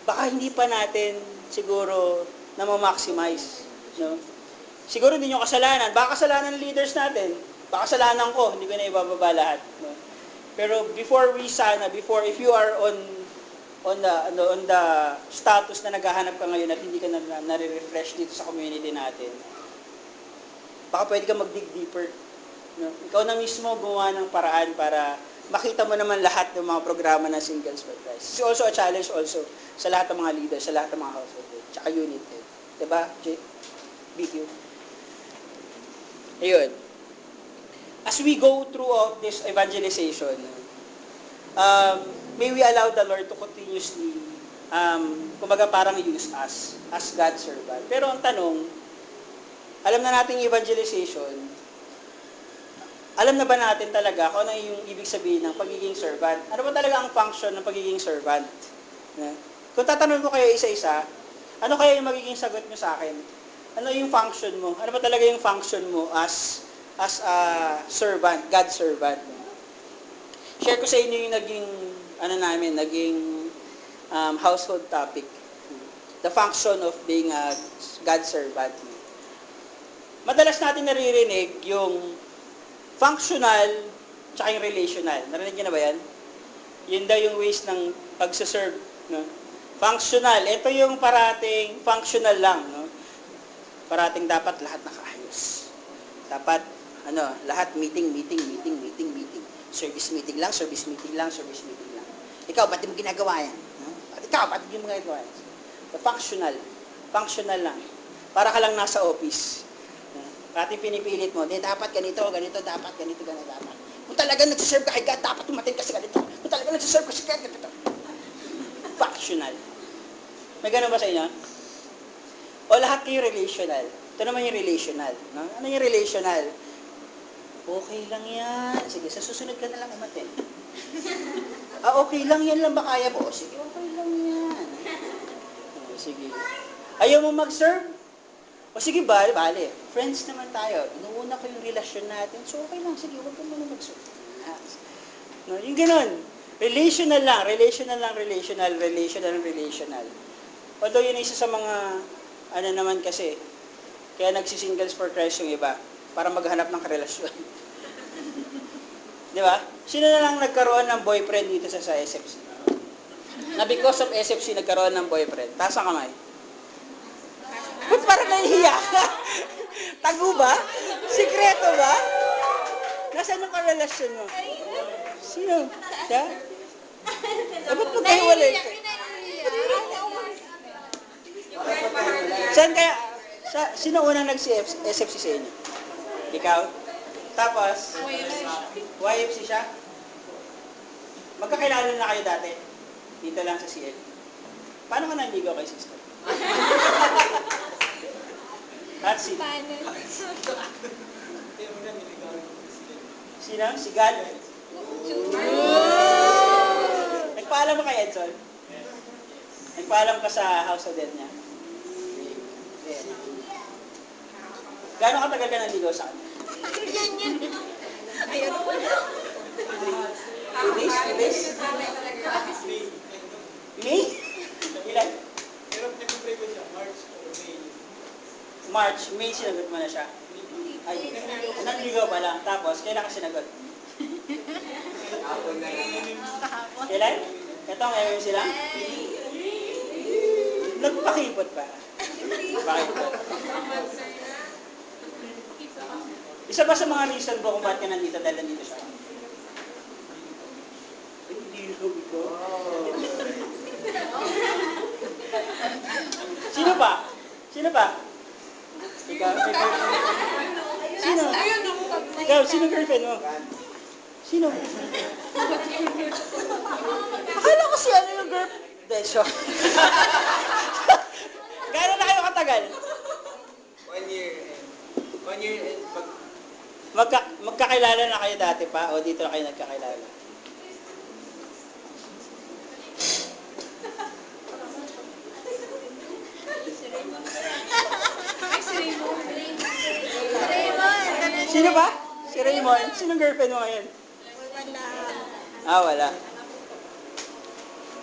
Baka hindi pa natin siguro na ma-maximize. No? Siguro hindi nyo kasalanan. Baka kasalanan ng leaders natin. Baka kasalanan ko, hindi ko na ibababa lahat. No? Pero if you are on the status na naghahanap ka ngayon at hindi ka nare-refresh dito sa community natin, baka pwede ka mag-dig deeper. No? Ikaw na mismo gumawa ng paraan para makita mo naman lahat ng mga programa ng Singles for Christ. It's also a challenge also sa lahat ng mga leaders, sa lahat ng mga household head, tsaka unit head. Diba, BQ? Ayun. As we go through this evangelization, may we allow the Lord to continuously, kumbaga parang use us as God's servant. Pero ang tanong, alam na natin yung evangelization, alam na ba natin talaga kung ano yung ibig sabihin ng pagiging servant? Ano ba talaga ang function ng pagiging servant? Kung tatanungin ko kayo isa-isa, ano kaya yung magiging sagot nyo sa akin? Ano yung function mo? Ano ba talaga yung function mo as a servant, God's servant? Share ko sa inyo yung naging household topic. The function of being a God's servant. Madalas natin naririnig yung functional tsaka yung relational. Narinig niyo na ba yan? Yun daw yung ways ng pagsaserve. No? Functional. Ito yung parating functional lang. No? Parating dapat lahat nakaayos. Dapat, lahat meeting. Service meeting lang. Ikaw, ba't mo ginagawa yan? No? Ikaw, ba't mo ginagawa yan? The functional. Functional lang. Para ka lang nasa office. Ating pinipilit mo, dapat ganito, dapat ganito. Kung talagang nagsiserve ka kay God, dapat tumatin ka sa ganito. Kung talagang nagsiserve ka sa God, ganito. Factional. May ganun ba sa inyo? O lahat kayo relational. Ito naman yung relational. No? Ano yung relational? Okay lang yan. Sige, sa susunod ka na lang umatin. Okay lang yan lang ba kaya mo? Sige, okay lang yan. Sige. Ayaw mo mag-serve? O sige, bale. Friends naman tayo. Inuuna ko yung relasyon natin. So, okay lang. Sige, huwag ka muna mag-serve. No, yung ganun. Relational. Although yun isa sa mga, ano naman kasi, kaya nagsisingles for Christ yung iba, para maghanap ng karelasyon. Di ba? Sino na lang nagkaroon ng boyfriend dito sa SFC? Na because of SFC nagkaroon ng boyfriend? Taas ang kamay. Ba't parang nahihiya ka? Tago ba? Sikreto ba? Nasaan yung karelasyon mo? Sino? Siya? Ba't magkahiwalay ka? Saan kaya? Sino unang nag-SFC sa inyo? Ikaw? Tapos? YFC siya? Magkakilala na kayo dati? Dito lang sa CL. Paano ka nanligaw kay sister? At si... Sino? Si God? Nagpaalam mo kay Edson? Nagpaalam ka sa house of death niya? Gano'ng katagal ka nanligaw sa kanya? 2 days? 2 days? May? Ilan? March. May sinagot mo na siya? Ay, nanligaw pa lang. Tapos, kailan ka sinagot? Kailan? Ito, ngayon sila? Nagpakipot pa. Pakipot. Isa ba sa mga reason mo kung ba't ka nandito dahil nandito siya? Hindi ko. Sino pa? Sino pa? Ikaw? Sino? Ikaw, sino girlfriend mo? Sino? Akala ko si ano yung girlfriend. Desyo. Gano'n na kayo katagal? 1 year. 1 year and Magkakilala na kayo dati pa o dito na kayo nagkakilala? Sino ba? Si Raymond? Sinong girlfriend mo ngayon? Wala.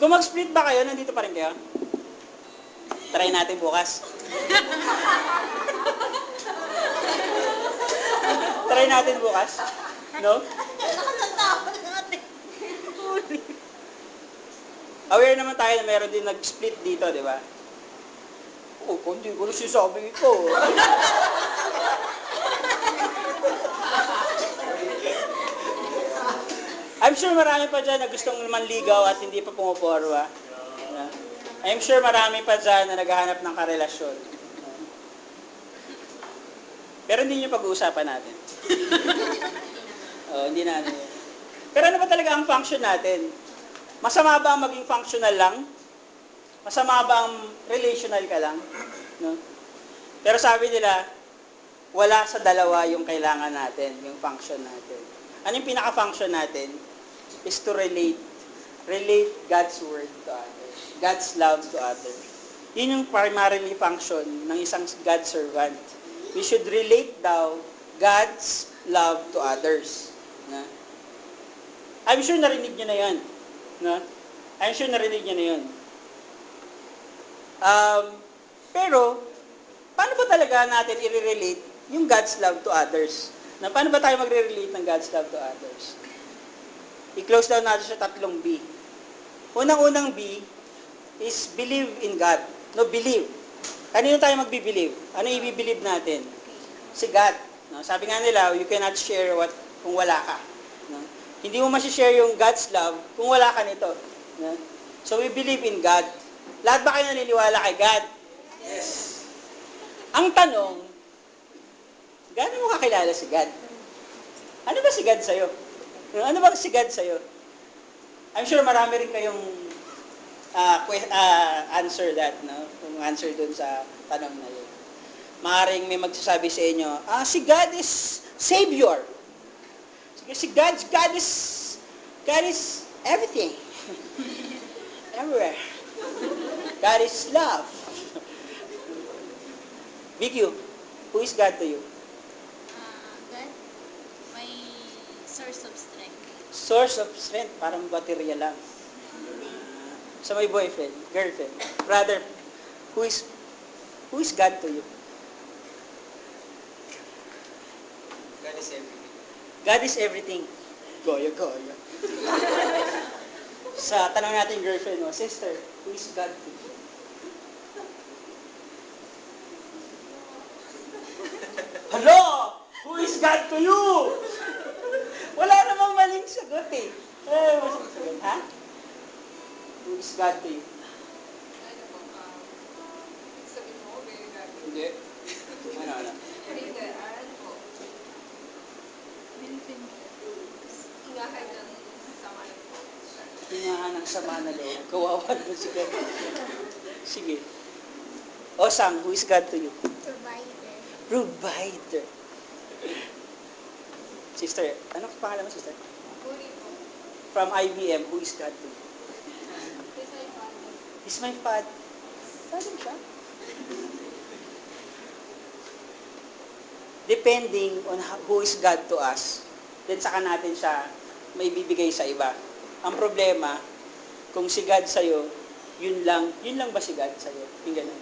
Kung mag-split ba kayo, nandito pa rin kayo? Try natin bukas. Try natin bukas. No? Aware naman tayo na meron din nag-split dito, di ba? Kung hindi ko na sinasabi ito. I'm sure marami pa dyan na gustong manligaw at hindi pa pumuporwa. I'm sure marami pa dyan na naghahanap ng karelasyon. Pero hindi nyo pag-uusapan natin. Hindi natin. Pero ano ba talaga ang function natin? Masama ba ang maging functional lang? Masama ba ang relational ka lang? No? Pero sabi nila, wala sa dalawa yung kailangan natin, yung function natin. Ano yung pinaka-function natin? Is to relate God's word to others. God's love to others. Yun yung primarily function ng isang God servant. We should relate daw God's love to others. Na? I'm sure narinig nyo na yan. Na? I'm sure narinig nyo na yun. Pero, paano ba talaga natin i-relate yung God's love to others? Na, paano ba tayo magre-relate ng God's love to others? I-close down natin sa 3 B. Unang-unang B is believe in God. No, believe. Kanino tayo magbi-believe? Ano i-believe natin? Si God. No? Sabi nga nila, you cannot share kung wala ka. No? Hindi mo masishare yung God's love kung wala ka nito. No? So we believe in God. Lahat ba kayo naniniwala kay God? Yes. Ang tanong, gaano mo kakilala si God? Ano ba si God sa'yo? Ano ba si God sa'yo? I'm sure marami rin kayong answer that, no? Kung answer dun sa tanong na yun. Maaaring may magsasabi sa inyo, si God is Savior. Si God is everything. Everywhere. God is love. BQ, who is God to you? God, my source of strength. Source of strength, parang baterya lang. Sa may boyfriend, girlfriend, brother, who is God to you? God is everything. God is everything. Goya, goya. Sa tanong natin girlfriend mo, sister, who is God to you? Hello! Who is God to you? Wala namang maling sagot eh. Maling sagot, ha? Who is God to you? Hindi. Ano? Hingahan ng sama na loob. Kawawan mo si God. Sige. O Sam, who is God to you? Provider. Provider. Sister, anong pangalan mo, sister? From IBM, who is God to you? He's my father. Father siya? Depending on who is God to us, then saka natin siya may bibigay sa iba. Ang problema, kung si God sa'yo, yun lang ba si God sa'yo? Yung ganun.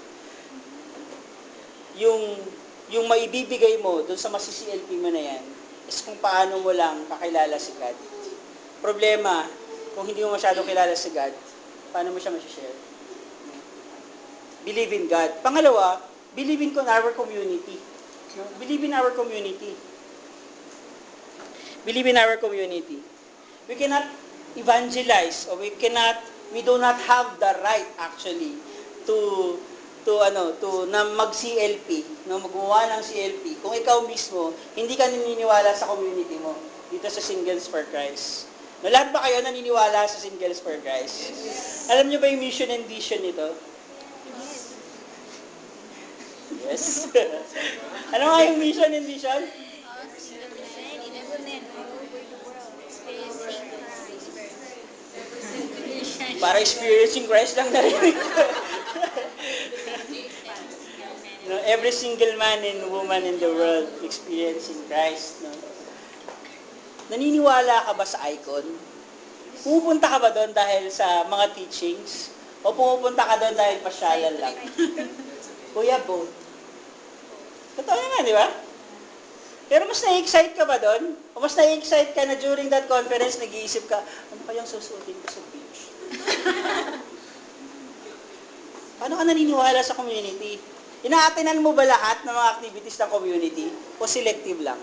Yung maibibigay mo dun sa masi-CLP mo na yan, is kung paano mo lang kakilala si God. Problema, kung hindi mo masyadong kilala si God, paano mo siya ma-share? Believe in God. Pangalawa, believe in our community. Believe in our community. Believe in our community. We cannot evangelize, or we do not have the right actually to na mag-CLP, no, gumawa ng CLP, kung ikaw mismo, hindi ka naniniwala sa community mo, dito sa Singles for Christ. No, lahat ba kayo naniniwala sa Singles for Christ? Alam niyo ba yung mission and vision nito? Yes. Ano nga yung mission and vision? Single men in every man all over the world experiencing Christ. Para experiencing Christ lang narinig ko. No, every single man and woman in the world experiencing Christ. No? Naniniwala ka ba sa icon? Pumupunta ka ba doon dahil sa mga teachings? O pumupunta ka doon dahil pasyalan lang? Kuya, both. Totoo naman, di ba? Pero mas na-excite ka ba doon? O mas na-excite ka na during that conference, nag-iisip ka, ano kayang susutin ko sa beach? Paano ka naniniwala sa community? Ina-attenan mo ba lahat ng mga activities ng community? O selective lang?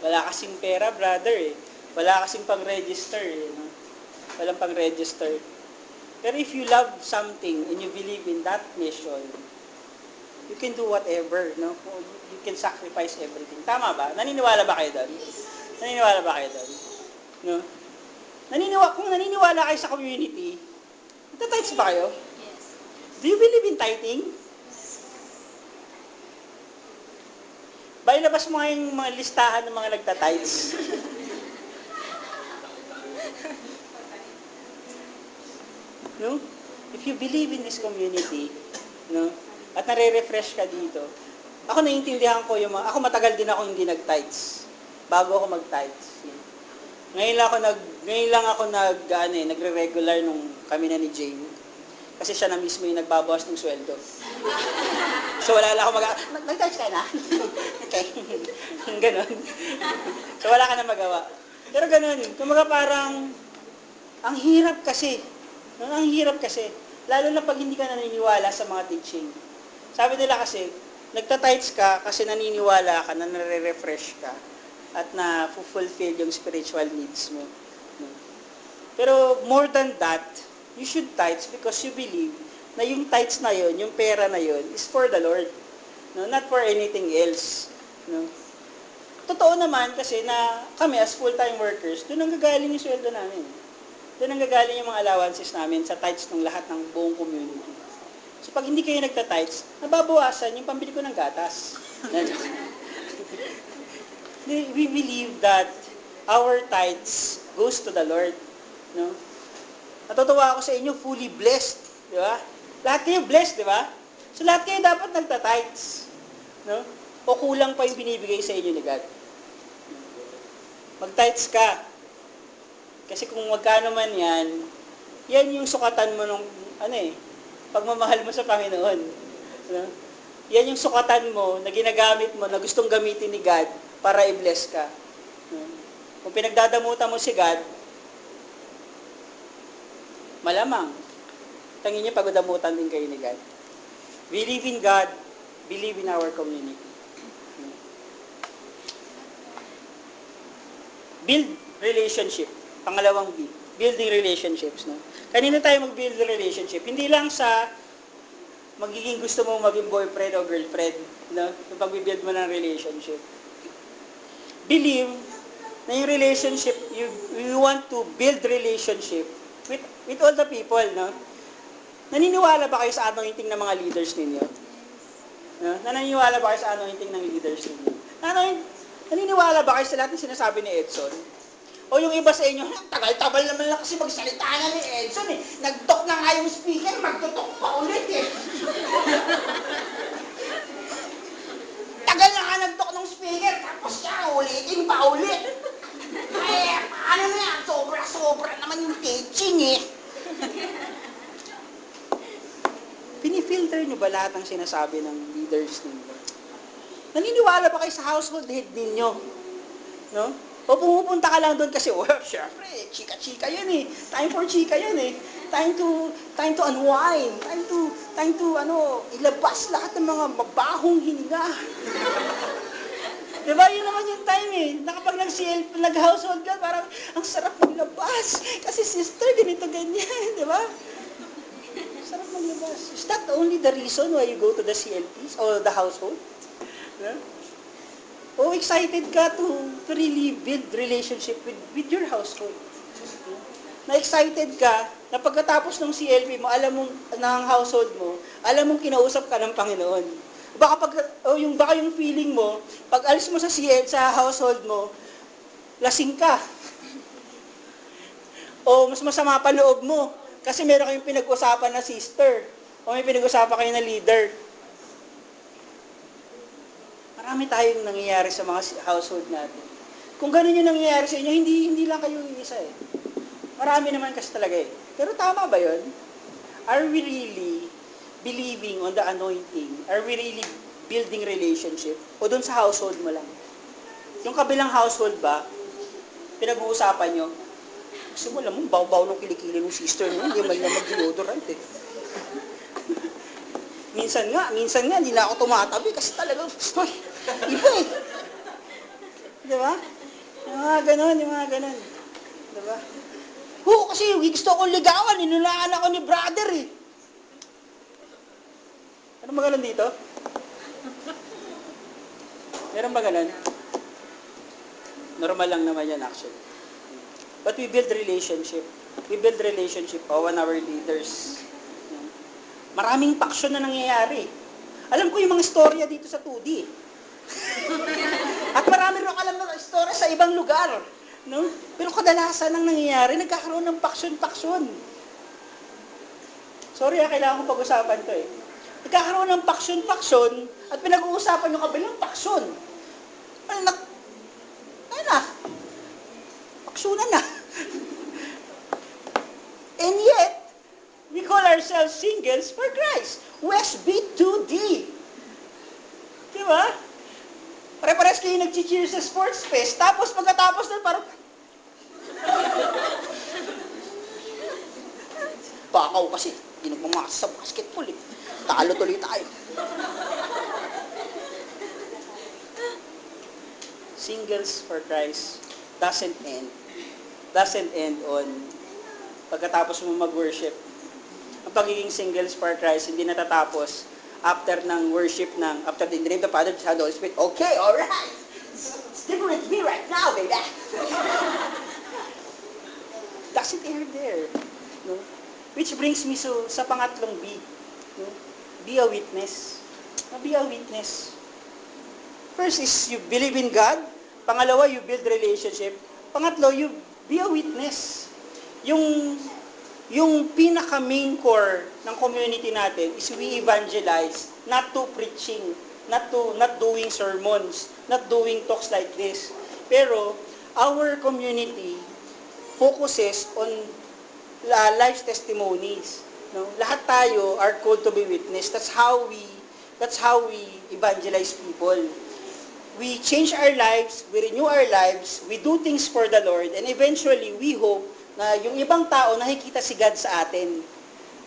Wala kasing pera, brother eh. Wala kasing pang-register eh. No? Walang pang-register. Pero if you love something and you believe in that mission, you can do whatever, no? You can sacrifice everything. Tama ba? Naniniwala ba kayo doon? Naniniwala ba kayo doon? No? Kung naniniwala kayo sa community, magta-tithes ba kayo? Yes. Do you believe in tithing? Ba, ilabas mo nga yung mga listahan ng mga nagta-tithes. No? If you believe in this community, no? At nare-refresh ka dito. Ako naiintindihan ko yung ako matagal din ako hindi nag-tithes. Bago ako mag-tithes. Ngayon lang ako nagre-regular nung kami na ni Jane. Kasi siya na mismo yung nagbabawas ng sweldo. So wala lang ako nag-tithes ka na? Okay. Ganon. So wala ka na magawa. Pero ganon, kumaga parang ang hirap kasi. Ang hirap kasi. Lalo na pag hindi ka naniniwala sa mga teaching. Sabi nila kasi, nagta-tithes ka kasi naniniwala ka na nare-refresh ka at na fulfill yung spiritual needs mo. Pero more than that, you should tithes because you believe na yung tithes na yun, yung pera na yun, is for the Lord. No? Not for anything else. No? Totoo naman kasi na kami as full-time workers, doon ang gagaling yung sweldo namin. Doon ang gagaling yung mga allowances namin sa tithes ng lahat ng buong community. So pag hindi kayo nagta-tithes, nababawasan yung pambili ko ng gatas. We believe that our tithes goes to the Lord. No? Natutuwa ako sa inyo, fully blessed. Di ba? Lahat kayo blessed, di ba? So lahat kayo dapat nagta-tithes. No? O kulang pa yung binibigay sa inyo ni God. Mag-tithes ka. Kasi kung magkano man yan yung sukatan mo nung, pagmamahal mo sa Panginoon. No? Yan yung sukatan mo na ginagamit mo, na gustong gamitin ni God para i-bless ka. No? Kung pinagdadamutan mo si God, malamang, tangin niyo pagdadamutan din kayo ni God. Believe in God, believe in our community. Build relationship. Pangalawang B, building relationships. No? Kanina tayo mag-build relationship. Hindi lang sa magiging gusto mo maging boyfriend o girlfriend, no? Yung pag-build mo ng relationship. Believe na yung relationship, you want to build relationship with all the people, no? Naniniwala ba kayo sa anointing ng mga leaders ninyo? No? Naniniwala ba kayo sa anointing ng leaders ninyo? Naniniwala ba kayo sa lahat ng sinasabi ni Edson? O yung iba sa inyo, tagal-tagal naman lang kasi magsalita na ni Edson eh. Nag-talk na nga yung speaker, magtutok pa ulit eh. Tagal na nga nag-talk ng speaker, tapos siya ulitin pa ulit. Ay, paano na yan? Sobra-sobra naman yung teaching eh. Pinifilter nyo ba lahat ng sinasabi ng leaders ninyo? Naniniwala ba kayo sa household head ninyo? No? O pumupunta ka lang doon kasi, syempre, chika-chika yun eh. Time for chika yun eh. Time to unwind. Time to ilabas lahat ng mga mabahong hininga. Diba? Yun naman yung time eh. Nakapag nag-household ka, parang ang sarap maglabas. Kasi sister, ganito, ganyan. Diba? Sarap maglabas. Is that only the reason why you go to the CLPs or the household? Yeah? O excited ka to really build relationship with your household. Na-excited ka na pagkatapos ng CLP mo, alam mo, ng household mo, alam mong kinausap ka ng Panginoon. Baka yung feeling mo, pag alis mo sa household mo, lasing ka. O mas masama pa loob mo, kasi meron kayong pinag-usapan na sister, o may pinag-usapan kayo na leader. Marami tayong nangyayari sa mga household natin. Kung ganun yung nangyayari sa inyo, hindi lang kayo isa eh. Marami naman kasi talaga eh. Pero tama ba yun? Are we really believing on the anointing? Are we really building relationship? O dun sa household mo lang? Yung kabilang household ba, pinag-uusapan nyo, kasi mo alam mo, baw-baw ng kilikili ng sister mo, hindi man lang mag-deodorant eh. Minsan nga, hindi na ako tumatabi kasi talagang, iba eh. Diba? Yung mga ganon. Diba? Kasi gusto akong ligawan, inulaan ako ni brother eh. Ano ba ganon dito? Meron ba ganon? Normal lang naman yan actually. But we build relationship. We build relationship on our leaders. Maraming paksyon na nangyayari. Alam ko yung mga istorya dito sa 2D. At marami rin alam ng istorya sa ibang lugar. No? Pero kadalasan ang nangyayari, nagkakaroon ng paksyon-paksyon. Sorry kailangan kong pag-usapan to eh. Nagkakaroon ng paksyon-paksyon at pinag-uusapan yung kabilang paksyon. Paksyonan na. And yet, we call ourselves singles for Christ. West B2D. Diba? Pare-pares kayo nag-cheer sa sports fest, tapos pagkatapos na parang, bakaw kasi, hindi nagmamasa sa basketball eh. Talo tuloy tayo. Singles for Christ doesn't end on pagkatapos mo mag-worship. Ang pagiging singles for Christ hindi natatapos after ng worship after the name of the Father, the Son, the Holy Spirit. Okay, alright. Stick with me right now, baby. Doesn't end there. No? Which brings me sa pangatlong B. No? Be a witness. Be a witness. First is you believe in God. Pangalawa, you build relationship. Pangatlo, you be a witness. Yung yung pinaka-main core ng community natin is we evangelize, not to preaching, not doing sermons, not doing talks like this. Pero, our community focuses on life testimonies. No? Lahat tayo are called to be witness. That's how we evangelize people. We change our lives, we renew our lives, we do things for the Lord, and eventually we hope na yung ibang tao nakikita si God sa atin.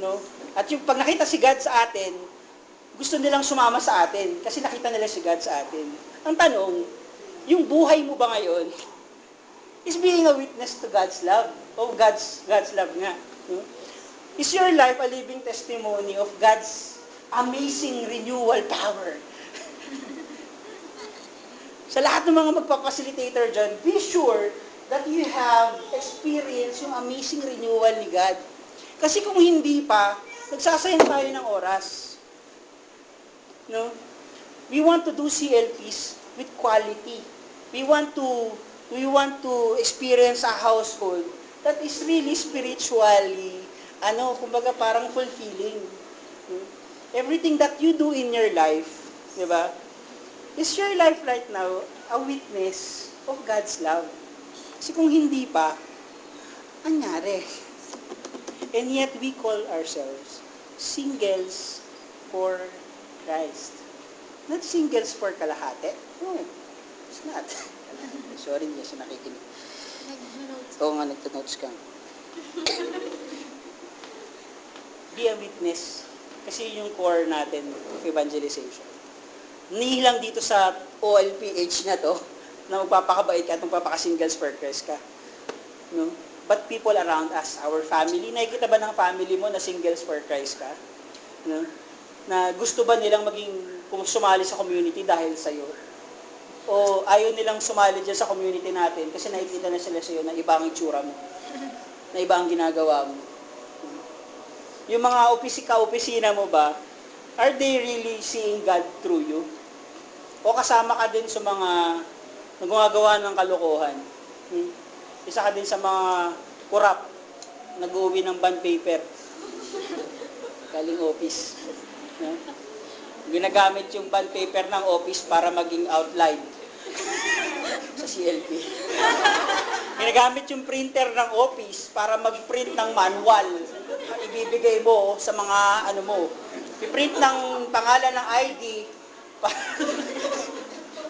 No? At yung pag nakita si God sa atin, gusto nilang sumama sa atin kasi nakita nila si God sa atin. Ang tanong, yung buhay mo ba ngayon is being a witness to God's love, of God's love nga. No? Is your life a living testimony of God's amazing renewal power? Sa lahat ng mga magpa-facilitator dyan, be sure that you have experienced yung amazing renewal ni God. Kasi kung hindi pa, nagsasayang tayo ng oras. No? We want to do CLPs with quality. We want to experience a household that is really spiritually, kumbaga parang fulfilling. Everything that you do in your life, di ba? Is your life right now a witness of God's love? Kasi kung hindi pa, anyari? And yet we call ourselves singles for Christ. Not singles for kalahati. No, it's not. Sorry niya sa nakikinig. Oo nga, nagtanotes ka. Be a witness. Kasi yung core natin of evangelization. Hindi lang dito sa OLPH na to, na magpapakabait ka at magpapaka-singles for Christ ka. No? But people around us, our family, nakikita ba ng family mo na singles for Christ ka? No? Na gusto ba nilang sumali sa community dahil sa'yo? O ayaw nilang sumali dyan sa community natin kasi nakikita na sila sa'yo na iba ang itsura mo, na iba ang ginagawa mo. Yung mga opisina mo ba, are they really seeing God through you? O kasama ka din sa mga nagagawa ng kalokohan? Isa ka din sa mga kurap, nag-uwi ng bond paper. Galing office. Ginagamit yung bond paper ng office para maging outline sa CLP. Ginagamit yung printer ng office para mag-print ng manual. Ibibigay mo sa mga i-print ng pangalan ng ID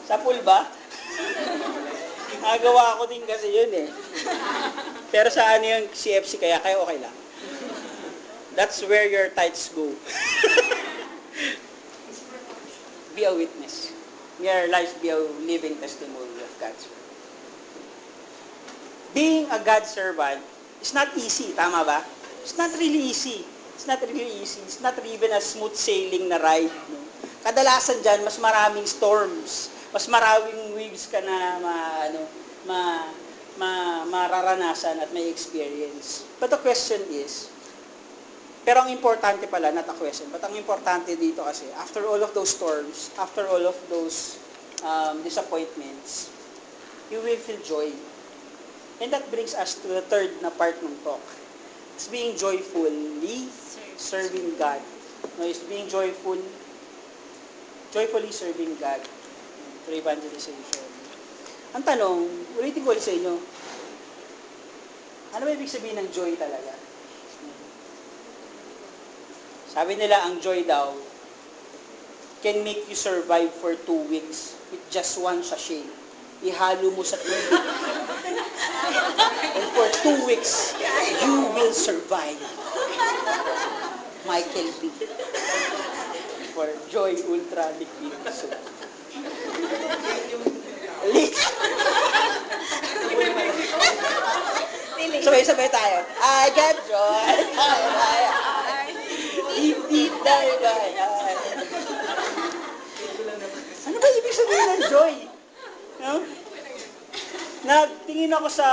sa pool ba? Nagawa ko din kasi yun eh. Pero sa yung CFC kaya okay lang. That's where your tithes go. Be a witness. May our lives be a living testimony of God's word. Being a God servant is not easy, tama ba? It's not really easy. It's not really easy. It's not even a smooth sailing na ride. No? Kadalasan dyan, mas maraming storms. Mas maraming waves ka na mararanasan at may experience. But the question is, pero ang importante pala, not a question, but ang importante dito kasi, after all of those storms, after all of those disappointments, you will feel joy. And that brings us to the third na part ng talk. It's being joyfully serving God. No, it's being joyfully serving God through evangelization. Ang tanong, ulitin ko sa inyo, ano ba ibig sabihin ng joy talaga? Sabi nila, ang joy daw can make you survive for 2 weeks with just one sachet. Ihalo mo sa tubig. And for 2 weeks, you will survive. Michael B. For Joy Ultra Liquid Soup. Sabay-sabay tayo. I got joy. Deep down. Ano ba ibig sabihin ng joy? No? Nagtingin ako sa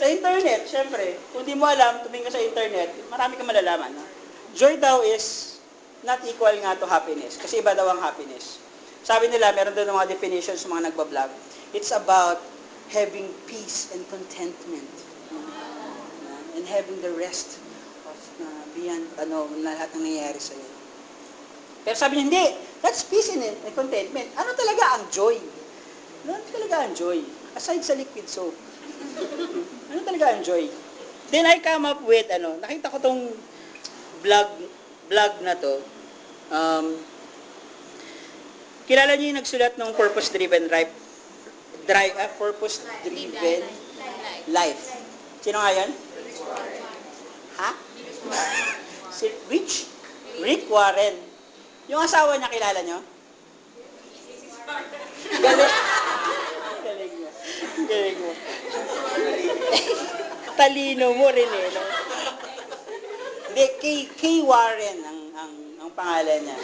internet, syempre. Kung di mo alam, tumingin ka sa internet, marami kang malalaman. No? Joy daw is not equal nga to happiness. Kasi iba daw ang happiness. Sabi nila, meron doon mga definitions sa mga nagbablog. It's about having peace and contentment. And having the rest beyond lahat ng nangyayari sa'yo. Pero sabi niya, hindi, that's peace and contentment. Ano talaga ang joy? Ano talaga ang joy? Aside sa liquid soap. Ano talaga ang joy? Then I come up with, nakita ko tong vlog na to. Kilala niyo yung nagsulat ng purpose-driven life. Sino nga yan? Ha? Si Rick Warren. Yung asawa niya, kilala niyo? Galing. Galing mo. Galing mo. Talino mo rin eh. No? Hindi, Kay Warren ang pangalan niya.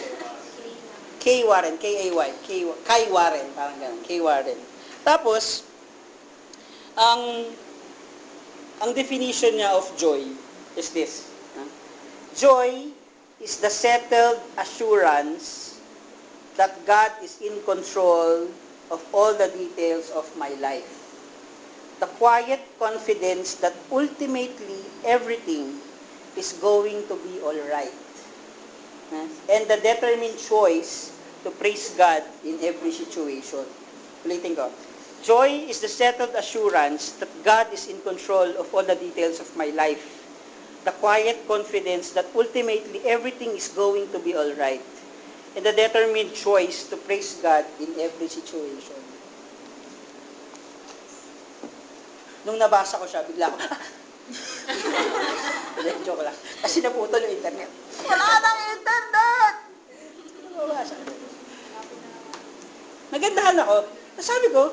Kay Warren, K-A-Y. Kay Warren, parang gano'n. Kay Warren. Tapos, ang definition niya of joy is this. Joy is the settled assurance that God is in control of all the details of my life. The quiet confidence that ultimately everything is going to be all right. And the determined choice to praise God in every situation. Ulitin ko. Joy is the settled assurance that God is in control of all the details of my life. The quiet confidence that ultimately everything is going to be all right. And the determined choice to praise God in every situation. Nung nabasa ko siya, bigla ako, joke lang. Kasi naputol yung internet. Wala nang internet! Nabasa. Nagandahan ako. Sabi ko,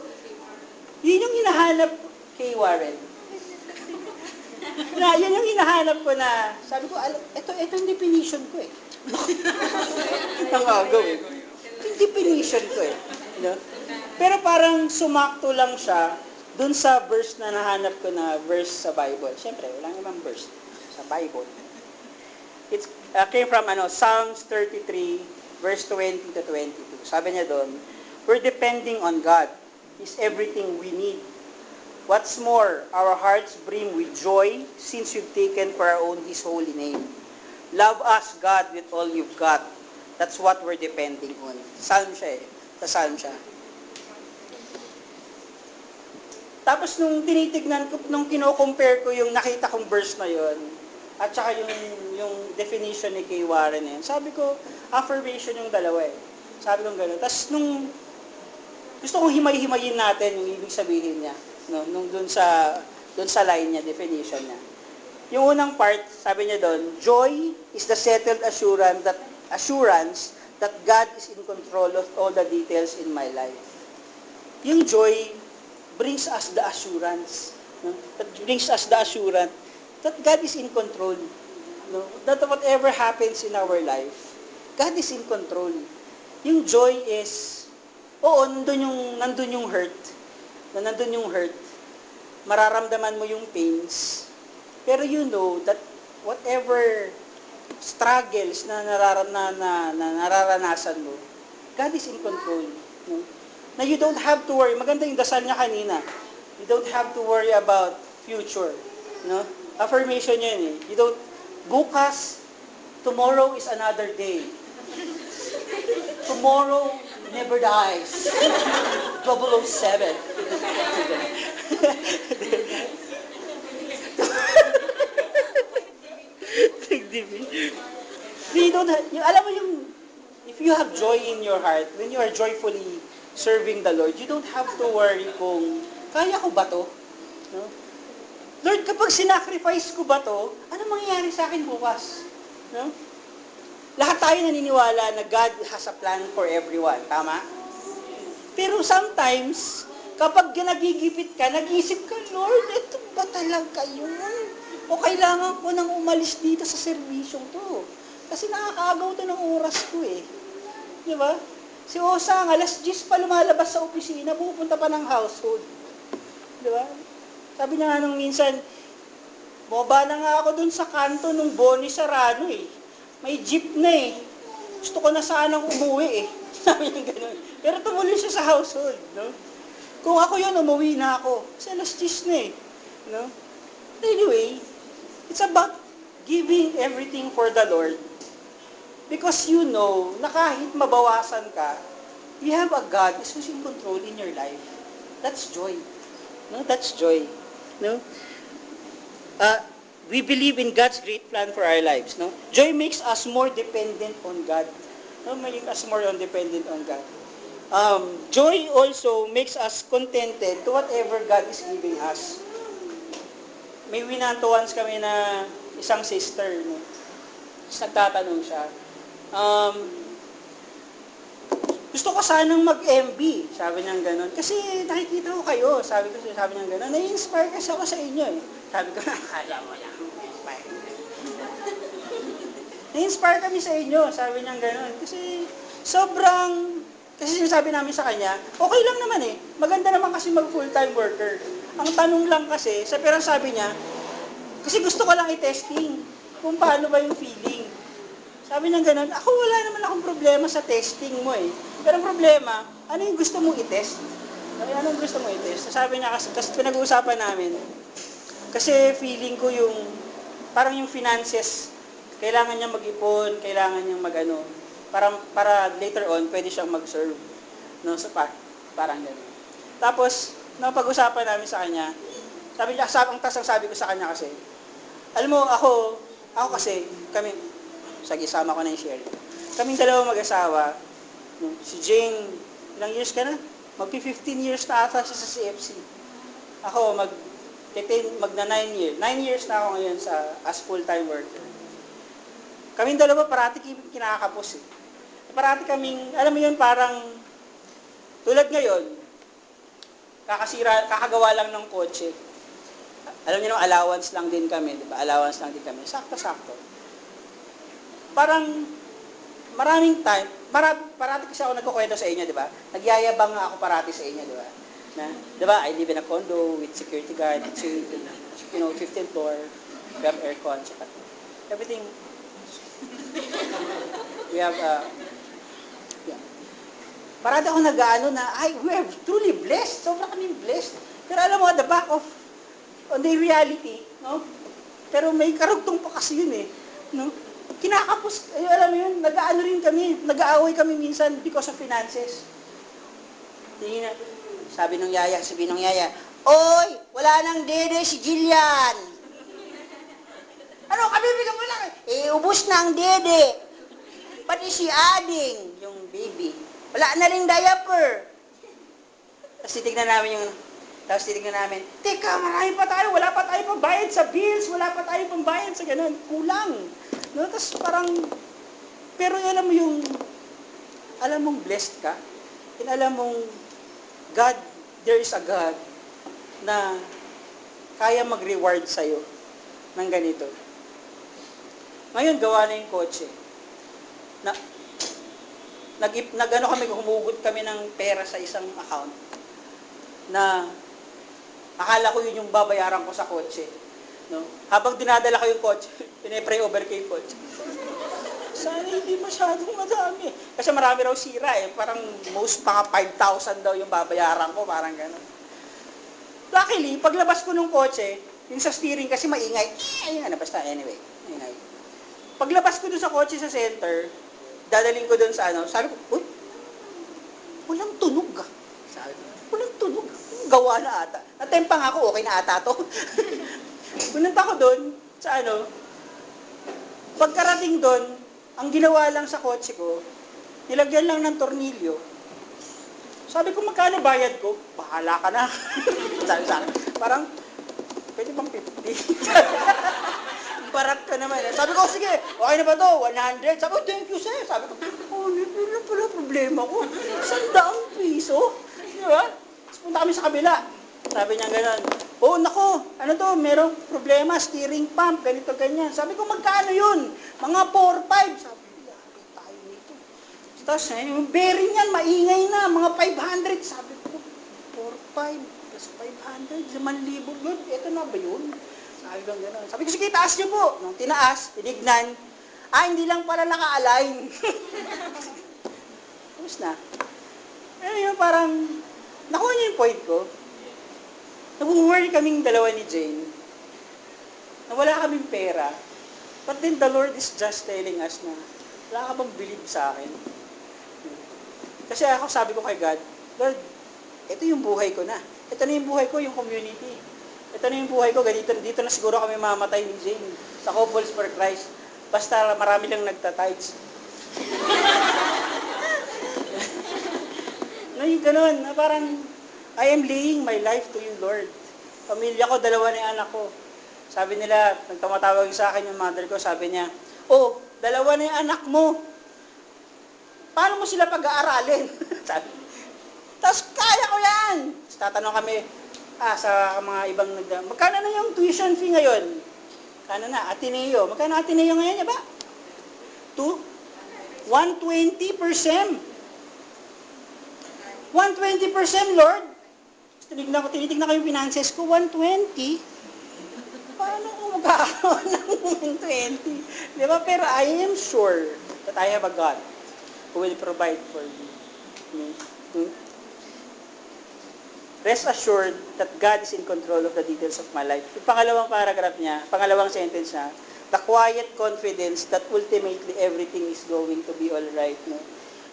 yun yung hinahanap kay Warren. Yun yung hinahanap ko na, sabi ko, ito yung definition ko eh. Ang agaw eh. Yung definition ko eh. Pero parang sumakto lang siya dun sa verse na nahanap ko na verse sa Bible. Siyempre, walang ibang verse sa Bible. It came from Psalms 33, verse 20 to 22. Sabi niya doon, we're depending on God. He's everything we need. What's more, our hearts brim with joy since you've taken for our own His holy name. Love us, God, with all you've got. That's what we're depending on. Psalm siya eh. Sa Psalm siya. Tapos nung tinitignan ko, nung kino-compare ko yung nakita kong verse na yon at saka yung definition ni Kay Warren na yun, sabi ko, affirmation yung dalawa eh. Sabi ko gano'n. Tapos nung gusto kong himay-himayin natin yung ibig sabihin niya, no? Nung dun sa line niya, definition niya. Yung unang part, sabi niya doon, joy is the settled assurance that God is in control of all the details in my life. Yung joy brings us the assurance. No? That brings us the assurance that God is in control. No? That whatever happens in our life, God is in control. Yung joy is, oo, nandun yung hurt. Nandun yung hurt. Mararamdaman mo yung pains. Pero you know that whatever struggles na nararanasan mo, God is in control. No? Na you don't have to worry. Maganda yung dasal niya kanina. You don't have to worry about future. No? Affirmation niya yun eh. You don't, bukas, tomorrow is another day. Tomorrow never dies. 007. You don't have, alam mo yung, if you have joy in your heart, when you are joyfully serving the Lord, you don't have to worry kung, kaya ko ba to? No? Lord, kapag sinacrifice ko ba to, ano mangyayari sa akin bukas? No? Lahat tayo naniniwala na God has a plan for everyone. Tama? Pero sometimes, kapag nagigipit ka, nag-isip ka, Lord, ito ba talaga yun? O kailangan ko nang umalis dito sa serbisyong to? Kasi nakakaagaw to ng oras ko eh. Di ba? Si Osang, alas 10 pa lumalabas sa opisina, pupunta pa ng household. Di ba? Sabi niya nga nung minsan, boba na nga ako dun sa kanto nung Bonnie Sarano eh. May jeep na eh. Gusto ko na sanang umuwi eh. Sabi niya gano'n. Pero tumuloy siya sa household. No? Kung ako yun, umuwi na ako. Kasi alas 10 na eh. No? Anyway, it's about giving everything for the Lord, because you know na kahit mabawasan ka, you have a God who's in control in your life. That's joy. No, that's joy. No? We believe in God's great plan for our lives. No? Joy makes us more dependent on God. No, making us more dependent on God. Joy also makes us contented to whatever God is giving us. May winanto once kami na isang sister, no? Tapos nagtatanong siya, gusto ko sanang mag-MB, sabi niya gano'n. Kasi nakikita ko kayo, sabi niya gano'n. Na-inspire kasi ako sa inyo eh. Sabi ko, kala mo lang, inspire. Na-inspire kami sa inyo, sabi niya gano'n. Kasi sinasabi namin sa kanya, okay lang naman eh. Maganda naman kasi mag full-time worker. Ang tanong lang kasi, pero sabi niya, kasi gusto ko lang i-testing kung paano ba yung feeling. Sabi niya gano'n, ako wala naman akong problema sa testing mo eh. Pero ang problema, ano yung gusto mong i-test? Anong gusto mong i-test? Sabi niya kasi pinag-uusapan namin, kasi feeling ko yung, parang yung finances, kailangan niya mag-ipon, kailangan niya mag-ano, para later on, pwede siyang mag-serve. No? So, parang gano'n. Tapos, napag-usapan namin sa kanya, sabi niya, ang sabi ko sa kanya kasi, alam mo, ako kasi, kami, sama ko na yung share. Kaming dalawa mag-asawa, si Jane, ilang years ka na? Magpi-15 years na ata siya sa CFC. Ako, magna 9 years. 9 years na ako ngayon as full-time worker. Kaming dalawa, parati kinakapos eh. Parati kaming, alam mo yun, parang, tulad ngayon, kakagawa lang ng kotse. Alam niyo, allowance lang din kami, di ba? Allowance lang din kami. Sakto-sakto. Parang, maraming time, parati kasi ako nagkukwento sa inyo, di ba? Nagyayabang nga ako parati sa inyo, di ba? Di ba, I live in a condo with security guard, 15th floor, we have aircon, everything. We have, yeah. Parati ako nag-ano na, we are truly blessed, sobrang kaming blessed. Pero alam mo, on the reality, no? Pero may karugtong pa kasi yun eh, no? Kinakapos, alam mo yun, nag-aano rin kami, nag-aaway kami minsan because of finances. Tingin na, sabi ng yaya, oy, wala nang dede si Jillian. Ano, kabibigyan mo lang eh. Ubus na ang dede. Pati si Ading, yung baby. Wala na rin diaper. Tapos titignan namin, teka, marami pa tayo, wala pa tayo pambayad sa bills, wala pa tayo pambayad sa ganun, kulang. No? Tapos parang, pero alam mong blessed ka, and alam mong, God, there is a God na kaya mag-reward sa'yo ng ganito. Ngayon, gawa na yung kotse. Humugot kami ng pera sa isang account na akala ko yun yung babayaran ko sa kotse. No? Habang dinadala ko yung kotse, pinipray over ko yung kotse. Sana hindi masyadong madami. Kasi marami raw sira eh. Parang mga 5,000 daw yung babayaran ko. Parang gano'n. Luckily, paglabas ko ng kotse, yung sa steering kasi maingay. Basta anyway. Maingay. Paglabas ko dun sa kotse sa center, dadaling ko dun sa sabi ko, uy, walang tunog ah. Sabi ko, walang tunog. Gawa na ata. Natempang ako, okay na ata to. Punanta ko dun sa pagkarating dun, ang ginawa lang sa kotse ko, nilagyan lang ng tornilyo. Sabi ko, magkano bayad ko? Bahala ka na. Sabi sa akin, parang, pwede bang 50? Barat ka naman. Sabi ko, sige, okay na ba to? 100? Sabi ko, thank you, sir. Sabi ko, yun lang pala problema ko. 100 piso. Di ba? Tapos punta kami sa kabila. Sabi niya gano'n, nako, ano to, merong problema, steering pump, ganito, ganyan. Sabi ko, magkano yun? Mga 4-5. Sabi ko, yabi tayo nito. Tapos, yung bearing yan, maingay na, mga 500. Sabi ko, 4-5, plus 500, 5,000 yun. Ito na ba yun? Sabi ko, gano'n. Sabi ko, sige, taas niyo po. Nung tinaas, tinignan, hindi lang pala naka-align. Tapos na. Pero yun, parang, nakuha niyo yung point ko. Nag-worry kaming dalawa ni Jane na wala kaming pera. But then the Lord is just telling us na, wala ka bang believe sa akin? Kasi ako sabi ko kay God, Lord, ito yung buhay ko na. Ito na yung buhay ko, yung community. Ito na yung buhay ko, ganito, dito na siguro kami mamatay ni Jane sa Couples for Christ. Basta marami lang nagtatides. Na yung ganun, na parang, I am laying my life to you, Lord. Pamilya ko, dalawa na yung anak ko. Sabi nila, nagtamatawag sa akin yung mother ko, sabi niya, oh, dalawa na yung anak mo. Paano mo sila pag-aaralin? Sabi. Tapos kaya ko yan. Tapos tatanong kami, sa mga ibang magkano na yung tuition fee ngayon? Kano na? Ateneo. Magkano Ateneo ngayon niya ba? 120%. 120%, Lord. Tinitignan ko yung finances ko, 120. Paano ko magkakaroon ng 120? Di ba? Pero I am sure that I have a God who will provide for you. Rest assured that God is in control of the details of my life. Yung pangalawang paragraph niya, pangalawang sentence niya, the quiet confidence that ultimately everything is going to be alright. No?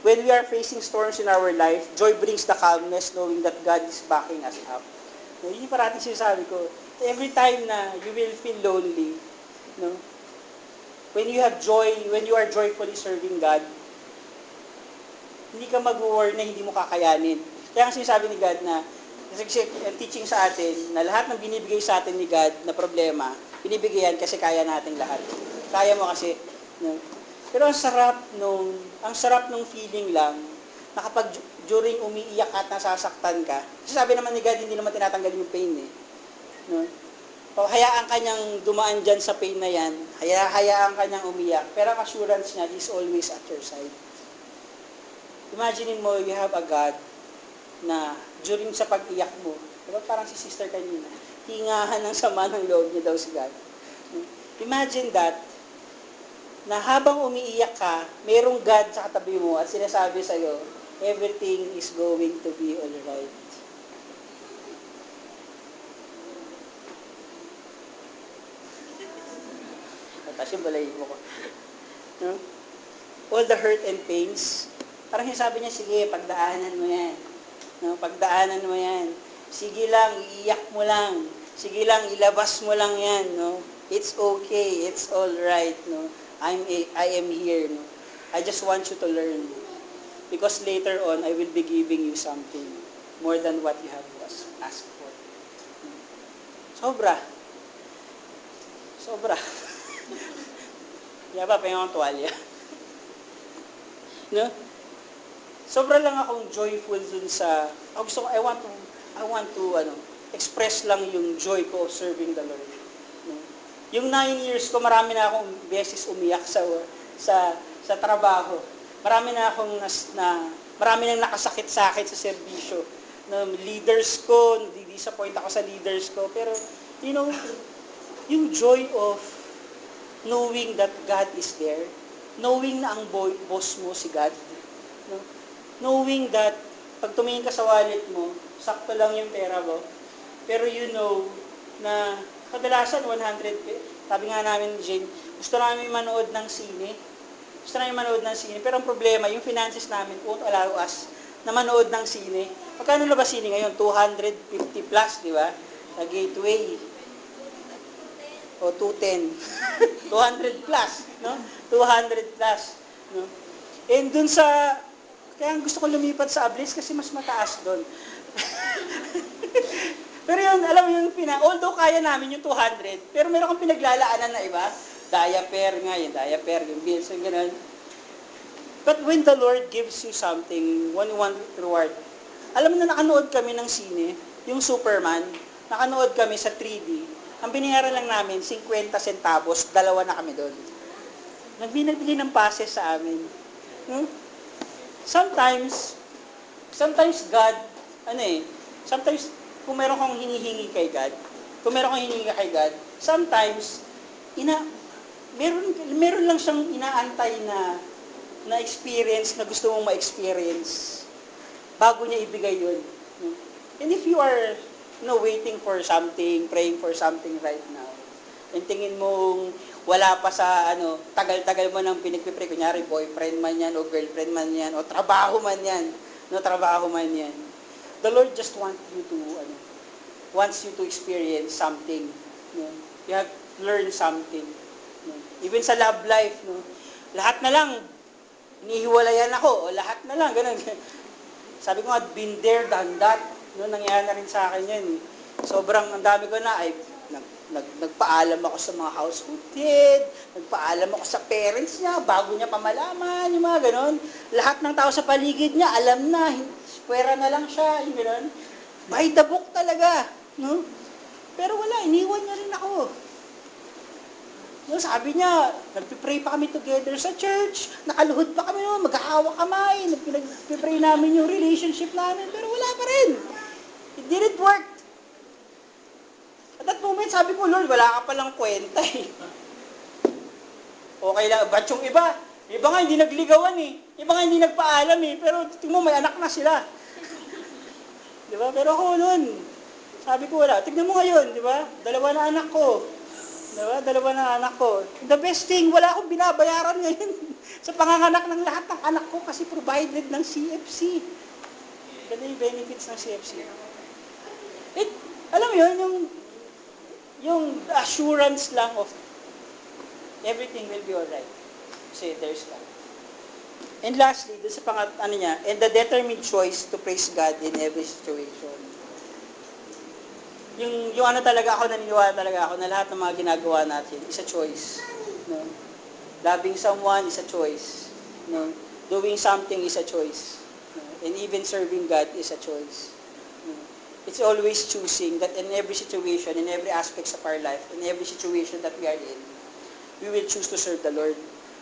When we are facing storms in our life, joy brings the calmness knowing that God is backing us up. No, yun yung parating sinasabi ko. Every time na you will feel lonely, no? When you have joy, when you are joyfully serving God, hindi ka mag-worry na hindi mo kakayanin. Kaya ang sinasabi ni God na, kasi teaching sa atin, na lahat ng binibigay sa atin ni God na problema, binibigyan kasi kaya nating lahat. Kaya mo kasi, no? Pero ang sarap nung feeling lang, na kapag during umiiyak at nasasaktan ka, kasi sabi naman ni God, hindi naman tinatanggal yung pain eh. No? O, hayaan ka niyang dumaan dyan sa pain na yan, hayaan ka niyang umiyak, pero ang assurance niya, He's always at your side. Imagine mo, you have a God na during sa pag-iyak mo, diba parang si sister kanina, hingahan ng sama ng loob niya daw si God. Imagine that, na habang umiiyak ka, merong God sa katabi mo at sinasabi sa'yo, everything is going to be alright. Tapos yung balayin mo ko. No? All the hurt and pains, parang sinasabi niya, sige, pagdaanan mo yan. No? Pagdaanan mo yan. Sige lang, iiyak mo lang. Sige lang, ilabas mo lang yan. No? It's okay, it's all right. No? I am here. No? I just want you to learn. Because later on, I will be giving you something more than what you have asked for. Sobra. Sobra. Yaba pa yung tuwalya. No? Sobra lang akong joyful dun sa, I want to express lang yung joy ko of serving the Lord. No? Yung 9 years ko, marami na akong beses umiyak sa trabaho. Marami nang nakasakit sa akin sa serbisyo. No, leaders ko, disappoint ako sa leaders ko. Pero, you know, yung joy of knowing that God is there, knowing na ang boss mo si God, no? Knowing that pag tumingin ka sa wallet mo, sakto lang yung pera mo, pero you know na kadalasan 100, sabi nga namin ni Jane, gusto namin manood ng sine, pero ang problema, yung finances namin won't allow us na manood ng sine. Magkano na ba sine ngayon? 250 plus, di ba? Sa Gateway. O 210. 200 plus, no? 200 plus, no? And dun sa, kaya gusto ko lumipat sa Ablis kasi mas mataas doon. Pero yun, alam mo yung although kaya namin yung 200, pero meron kang pinaglalaanan na iba, diaper, yung bills, yung gano'n. But when the Lord gives you something, one reward, alam mo na nakanood kami ng sine, yung Superman, nakanood kami sa 3D, ang binayaran lang namin, 50 centavos, 2 na kami doon. Nagbinibigay ng passes sa amin. Hmm? Sometimes God, sometimes, kung meron kang hinihingi kay God, sometimes, meron lang siyang inaantay na experience na gusto mong ma-experience bago niya ibigay yun. And if you are waiting for something, praying for something right now, and tingin mong wala pa sa tagal-tagal mo nang pinagpipray, kunyari boyfriend man yan, o girlfriend man yan, o trabaho man yan, trabaho man yan. The Lord just wants you to experience something. No? You have to learn something. No? Even sa love life, no? Lahat na lang, inihiwalayan ako, o lahat na lang, ganun. Sabi ko nga, been there, done that. No? Nangyari na rin sa akin yan. Sobrang, ang dami ko na, nagpaalam ako sa mga household head, nagpaalam ako sa parents niya, bago niya pamalaman, yung mga ganon. Lahat ng tao sa paligid niya, alam na, pwera na lang siya, yung ganon. By the book talaga, no? Pero wala, iniwan niya rin ako. No, sabi niya, nagpipray pa kami together sa church, nakaluhod pa kami, mag-aawa kamay, nagpipray namin yung relationship namin, pero wala pa rin. It didn't work. At that moment, sabi ko, Lord, wala ka palang kwenta eh. Okay lang, ba't yung iba? Iba nga hindi nagligawan eh. Iba nga hindi nagpaalam eh. Pero tingnan mo, may anak na sila. Di ba? Pero ako noon, sabi ko wala. Tignan mo ngayon, di ba? 2 na anak ko. Di ba? 2 na anak ko. The best thing, wala akong binabayaran ngayon sa panganganak ng lahat ng anak ko kasi provided ng CFC. Ganda yung benefits ng CFC. Alam mo yun, yung assurance lang of everything will be alright. Kasi there's God. And lastly, dun sa and the determined choice to praise God in every situation. Yung talaga ako, naniniwala talaga ako na lahat ng mga ginagawa natin is a choice. No? Loving someone is a choice. No? Doing something is a choice. No? And even serving God is a choice. No? It's always choosing that in every situation, in every aspects of our life, in every situation that we are in, we will choose to serve the Lord.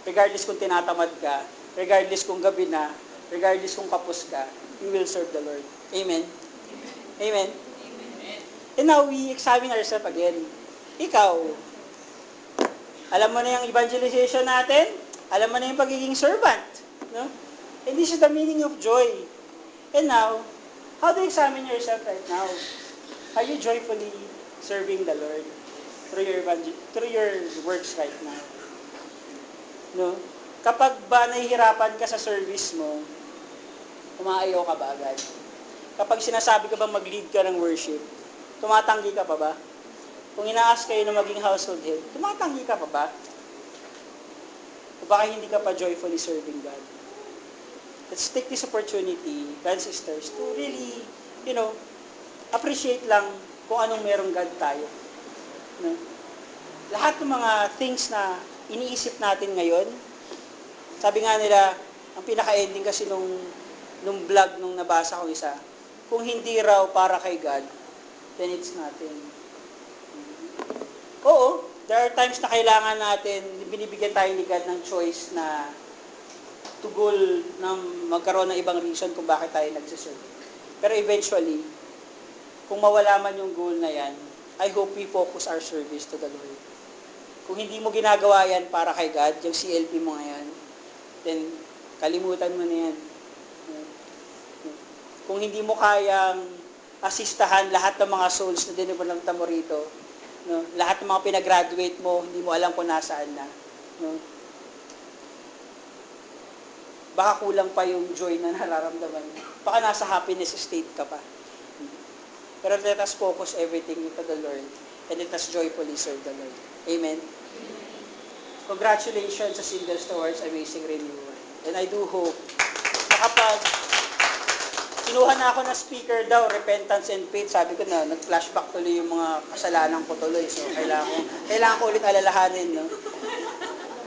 Regardless kung tinatamad ka, regardless kung gabi na, regardless kung kapos ka, we will serve the Lord. Amen? Amen? And now, we examine ourselves again. Ikaw, alam mo na yung evangelization natin? Alam mo na yung pagiging servant? No? And this is the meaning of joy. And now, how do you examine yourself right now? Are you joyfully serving the Lord through your works right now? No? Kapag ba nahihirapan ka sa service mo, umaayaw ka ba agad? Kapag sinasabi ka ba mag-lead ka ng worship, tumatanggi ka pa ba? Kung ina-ask kayo na maging household head, tumatanggi ka pa ba? O baka hindi ka pa joyfully serving God? Let's take this opportunity, brothers and sisters, to really, appreciate lang kung anong merong God tayo. No? Lahat ng mga things na iniisip natin ngayon, sabi nga nila, ang pinaka-ending kasi nung vlog nung nabasa ko isa, kung hindi raw para kay God, then it's nothing. Oo, there are times na kailangan natin, binibigyan tayo ni God ng choice na to goal na magkaroon ng ibang reason kung bakit tayo nagsiserve. Pero eventually, kung mawala man yung goal na yan, I hope we focus our service to the Lord. Kung hindi mo ginagawa yan para kay God, yung CLP mo ngayon, then kalimutan mo na yan. Kung hindi mo kayang asistahan lahat ng mga souls na dinibunanta mo rito, no? Lahat ng mga pinagraduate mo, hindi mo alam kung nasaan na. No? Baka kulang pa yung joy na nararamdaman mo. Baka nasa happiness state ka pa. Pero let us focus everything into the Lord and let us joyfully serve the Lord. Amen? Congratulations sa Singles Towards Amazing Renewal. And I do hope na kapag kinuha na ako na speaker daw, repentance and faith, sabi ko na, nag-flashback tuloy yung mga kasalanan ko tuloy. So, kailangan ko ulit alalahanin, no?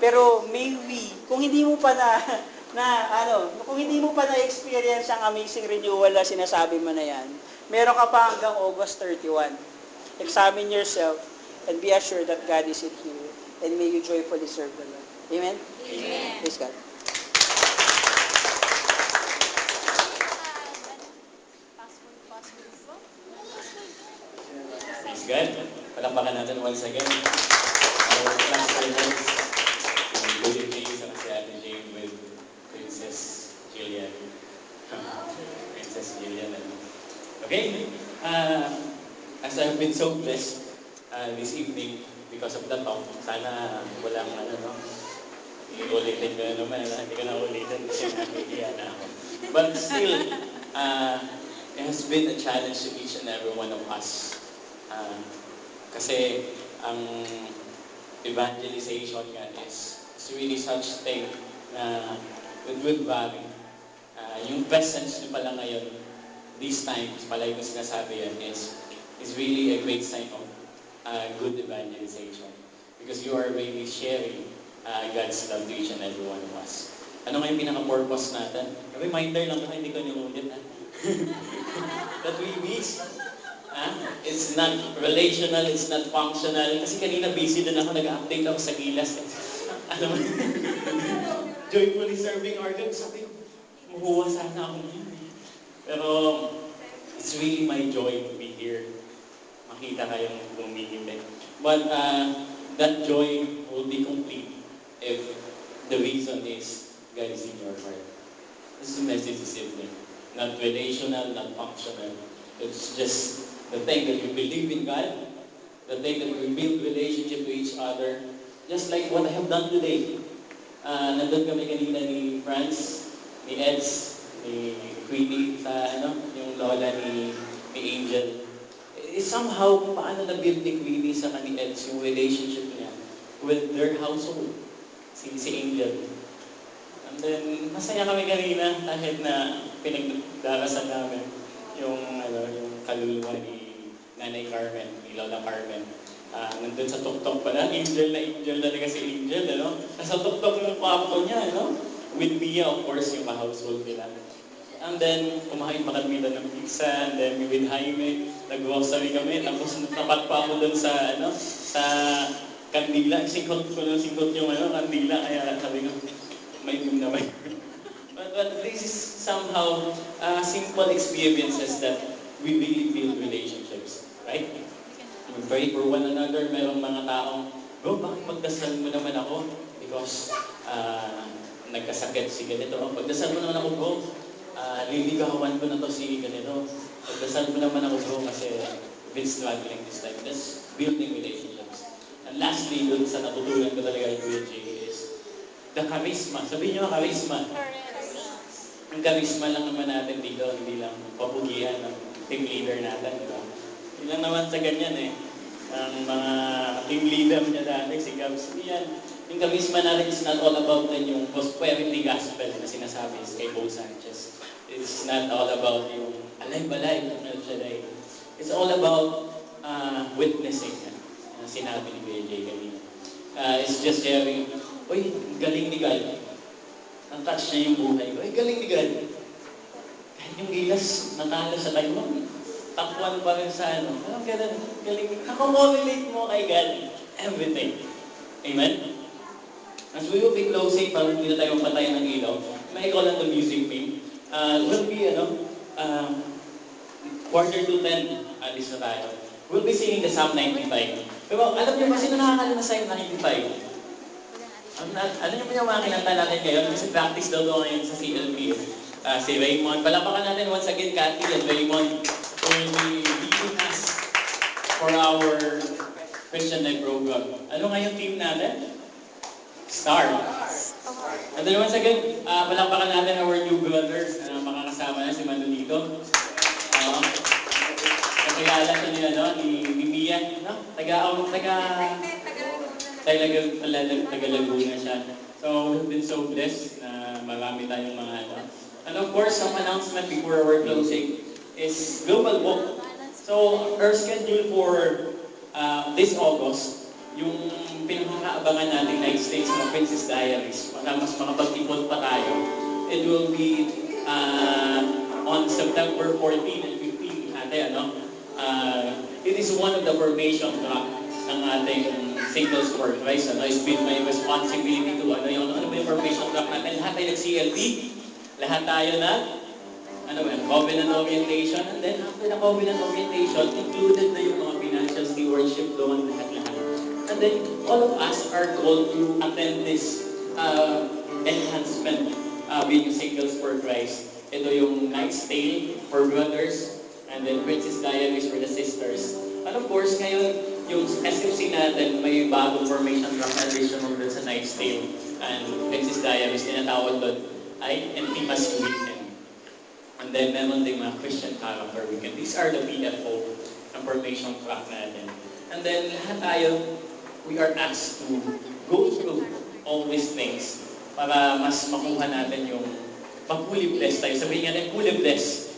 Pero may we, kung hindi mo pa kung hindi mo pa na-experience ang amazing renewal na sinasabi mo na yan, meron ka pa hanggang August 31. Examine yourself and be assured that God is in you and may you joyfully serve the Lord. Amen? Amen. Praise God. Praise God. Palakpakan natin once again. Our class servants. Good evening sa kasi Ate Jane with Princess Jillian. Princess Jillian. Okay. As I've been so blessed this evening because of the talk. Sana walang ano, no? Ulitin ko na naman, hindi ko na ulitin kasi nahihiya na ako. But still, it has been a challenge to each and every one of us. Kasi ang evangelization nga is really such thing na with value. Yung presence nyo pala ngayon, these times, pala yung sinasabi yan, is really a great sign of good evangelization. Because you are really sharing God's love to each and every one of us. Ano nga yung pinaka-purpose natin? Reminder lang, hindi ko nilulit. That we miss. It's not relational, it's not functional. Kasi kanina busy din ako, nag-update ako sa Gilas. Alam mo, joyfully serving our God. Sabi ko, mahuwa sana ako ngayon. Pero, it's really my joy to be here. Makita kayong lumingit. But that joy will be complete if the reason is God is in your heart. This is the message this evening. Not relational, not functional. It's just the thing that we believe in God, the thing that we build relationship to each other, just like what I have done today. Nandun kami kanina ni Franz, ni Eds, ni Queenie, sa yung lola ni Angel. Somehow, paano na-build ni Queenie sa ni Eds yung relationship niya with their household, si Angel. And then, masaya kami kanina kahit na pinagdarasan namin yung kaluluwa ni Nanay Carmen, ni Lola Carmen. Nandun sa tuktok pala, Angel talaga si Angel, Nasa tuktok yung kwarto niya, With Mia, of course, yung ka-household nila. And then, kumain pa kami doon ng pizza, and then with Jaime, nag-grocery kami, tapos natapat pa ako doon sa kandila. Singkot yung kandila, kaya sabi ko, may room naman. But this is somehow simple experiences that we really build relationships, right? We pray for one another. Merong mga taong, bro, bakit magdasal mo naman ako? Because nagkasakit si ganito. Pagdasal mo naman ako, bro, liligawan ko na to si ganito. Pagdasal mo naman ako, bro, kasi we've been struggling this time. That's building relationships. And lastly, dun sa natutunan ko talaga yung Kuya Jay is the charisma. Sabihin nyo, charisma. Ang charisma lang naman natin dito, hindi lang papugian ng team leader natin, di ba? Hindi lang naman sa ganyan Ang mga team leader niya dati, si Gabs, yan. Yung charisma natin is not all about din yung prosperity gospel na sinasabi kay Bo Sanchez. It's not all about yung alive-alive ng El Shaddai. It's all about witnessing na sinabi ni Kuya Jay kanina. It's just sharing, uy, galing ni God. Ang-touch niya yung buhay ko. Uy, galing ni God. Kahit yung Gilas, natalo sa Taiwan. Top 1 pa rin sa Anong galing? Nakomorelate mo kay God. Everything. Amen? As we will be closing, parang hindi na tayo mapatay ng ilaw, may call on the music team. Will be, quarter to 10, alis na tayo. We'll be singing the Psalm 95. Pero alam niyo ba, sino nakakala na Psalm 95? Alam niyo ba yung mga kinanta natin ngayon? Kasi practice daw doon ngayon sa CLP. Si Raymond. Palapakan natin once again, Cathy and Raymond will be leading us for our Christian Life program. Ano nga yung team natin? Star. And then once again, palapakan natin our new brothers na makakasama na si Manolito. Nakilala siya ni Mia, taga Laguna siya. So, we've been so blessed na marami tayong mga And of course, some announcement before our closing is Global Book. So, our schedule for this August, yung pinakakaabangan natin na stage ng Princess Diaries, mas makapag-ipon pa tayo. It will be on September 14 and 15, it is one of the formation track ng ating Singles for Christ. It's been my responsibility to ano ba yung formation track natin? Lahat tayo nag-CLP, lahat tayo na covenant orientation, and then after the covenant orientation, included na yung mga financial stewardship doon, lahat-lahat. And then all of us are called to attend this enhancement being Singles for Christ. Ito yung Knight's Tale for brothers, and then Princess Diaries for the sisters. And of course, ngayon, yung SFC natin, may bagong formation track na original dun sa Knight's Tale. And Princess Diaries, tinatawag doon ay Intimacy Weekend. And then meron din mga Christian Character Weekend. These are the PFO na formation track natin. And then lahat tayo, we are asked to go through all these things para mas makuha natin yung pag-fully blessed tayo. Sabihin natin, fully blessed.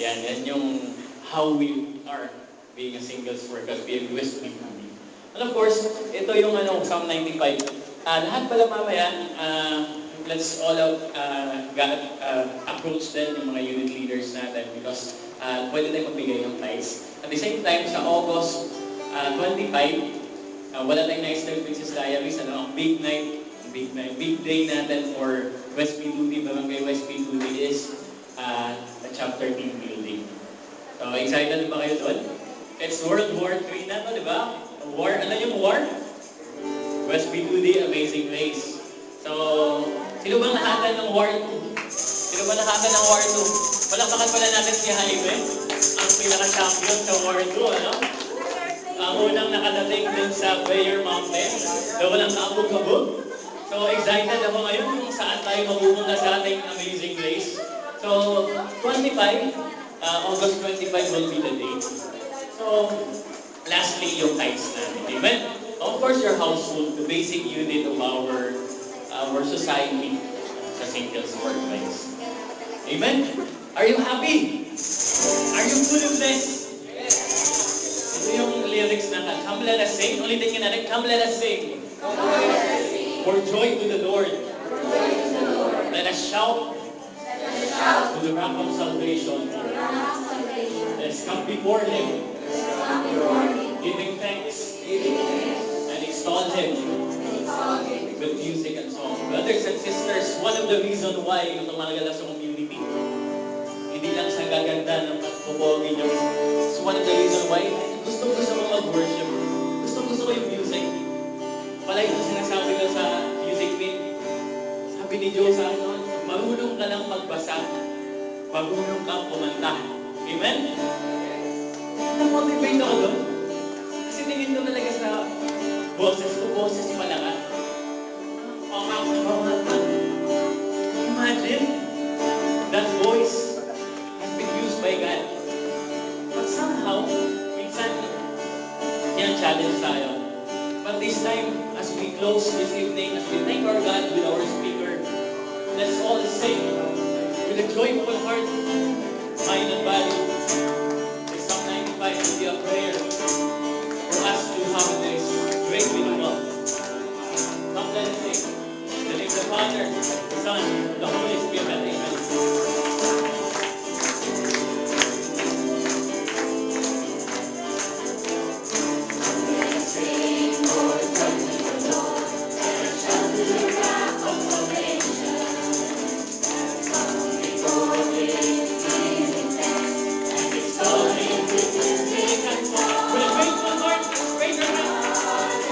Yan yung how we are being a singles for God, being blessed with family. And of course, ito yung Psalm 95. Lahat pala mamaya, let's all approach din yung mga unit leaders natin because pwede tayong magbigay ng tithes. At the same time, sa August 25, wala tayong Nice Time Princess Diaries, ang big day natin for West P2T, Barangay West P2T is the chapter team building. So, excited ba kayo doon? It's World War III na to, di ba? War, ano yung war? West P2D, Amazing Race. So, sino bang nahatan ng War 2? Sino ba nahatan ng War 2? Palakpakan pala natin si Jaime, ang pinaka-champion sa War 2, ano? Ang unang nakadating dun sa Bayer Mountain, na walang kaabog-abog. So, excited ako ngayon kung saan tayo mapupunta sa ating Amazing Race. So, 25, August 25 will be the date. So, lastly, yung tithes natin. Amen? Of course, your household, the basic unit of our society sa singles workplace. Amen? Are you happy? Are you full of blessed? Ito yung lyrics na come let us sing. Ulitin nyo natin, come let us sing. For joy to the Lord. Let us shout to the rock of salvation. Let's come before Him, giving thanks and extol Him with music and song. Brothers and sisters, one of the reasons why ito malaga sa community, hindi lang sa gaganda ng pagpupogi nyo. It's one of the reasons why gusto ko mag-worship. Gusto ko yung music. Palagi ko sinasabi ko sa music meet, sabi ni Joe sa akin, marunong ka lang magbasa, marunong kang kumanta. Amen? Na-motivate ako doon. Kasi tingin ko talaga sa boses pala ka. Imagine, that voice has been used by God. But somehow, minsan, yan challenge tayo. But this time, as we close this evening, as we thank our God with our speaker, let's all sing with a joyful heart, mind and body. This Psalm 95 will be a prayer for us to have this great renewal. Come let us sing. In the name of the Father, the Son, and the Holy Spirit. Amen.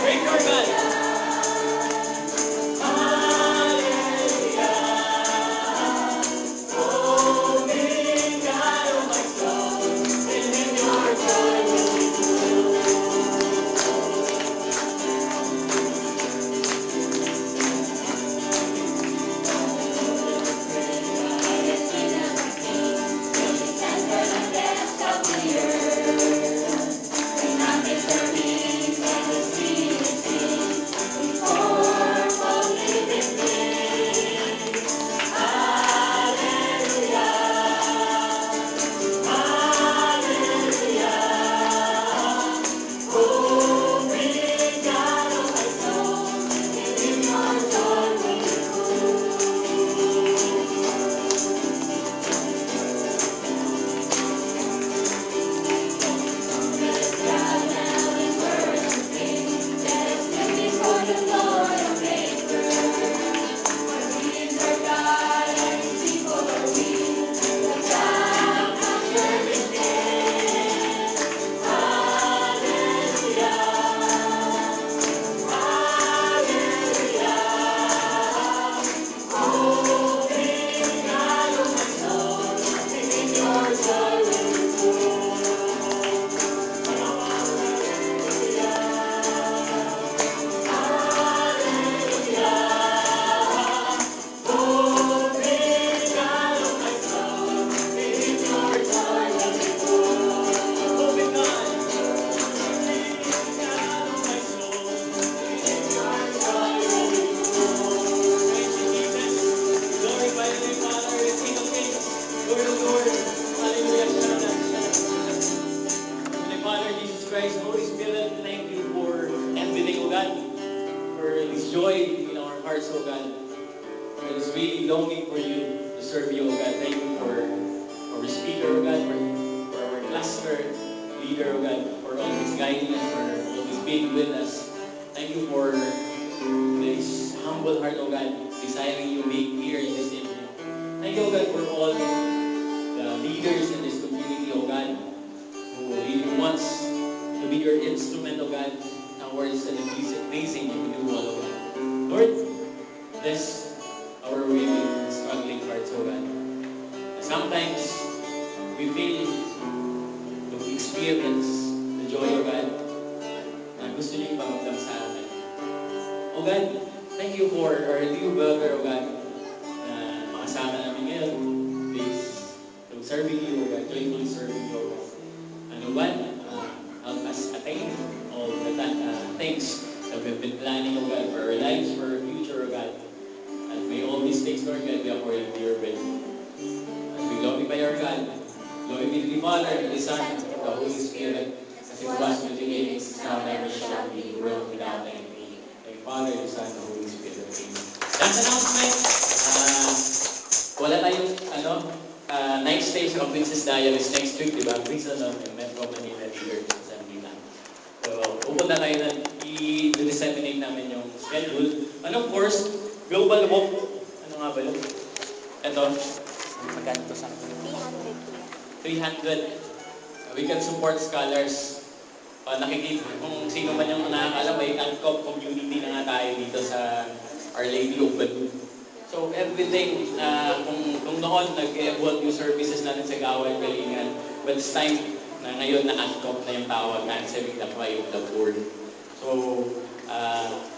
Praise our God. Hallelujah. you, to serve you, O God. Thank you for our speaker, O God, for our cluster leader, O God, for always guiding us, for always being with us. Thank you for this humble heart, O God, desiring you being here in this evening. Thank you, O God, for all the leaders in this community, O God, who really wants to be your instrument, O God, towards an pleasing you to do all, O God. Lord, bless our weary, struggling hearts, O God. Sometimes we fail to experience the joy, O God, na gusto niyo iparamdam sa amin. O God, thank you for our new brother, O God, na makasama namin ngayon. Please, to serving you, O God, joyfully serving you, O God. Ano ba? Help us attain all the things that we've been planning, O God, for our lives, for our future, O God. And may all these things, Lord God, be according to your will. As we glorify our God, glory be to the Father, and the Son, and the Holy Spirit, as it was in the beginning, is now, and ever shall be, world without end. The Father, the Son, and the Holy Spirit. Amen. Last announcement, wala tayong, night stage of Princess Diaries next week, di ba? Please, Metro Manila Leader Assembly na. So, pupunta tayo na, i-disseminate namin yung schedule. And of course, Global Walk. Ano nga ba yun? Ito. Magkano to sa akin? 300. We can support scholars. Nakikita kung sino man yung nakakala, may ANCOP community na nga tayo dito sa Our Lady of Badu. So everything, kung noon nag-evolve yung services natin sa Gawan, Kalingan, but it's time na ngayon na ANCOP na yung tawag, answering the cry of the poor. So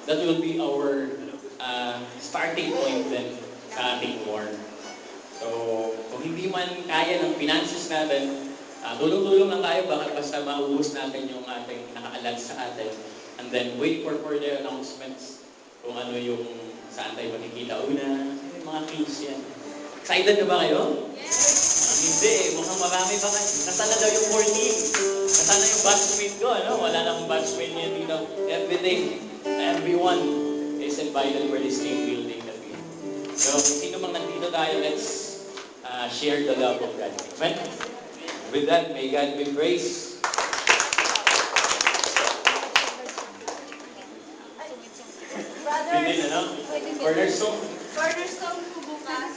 that will be our starting point then sa ating war. So kung hindi man kaya ng finances natin, tulong-tulong lang tayo, bakit basta mauubos natin yung ating nakaalag sa atin. And then wait for further announcements kung ano yung saan tayo makikita una. Yung mga clues yan. Excited na ba kayo? Yes! Hindi, mukhang marami pa kayo. Nasaan daw yung 14? Nasaan na yung batchmate ko? Wala na akong batchmate niya dito. Everyone is invited for this team building that we have. So, sino mang nandito tayo, let's share the love of God. Amen? With that, may God be praised. Brothers, Cornerstone. cornerstone po bukas.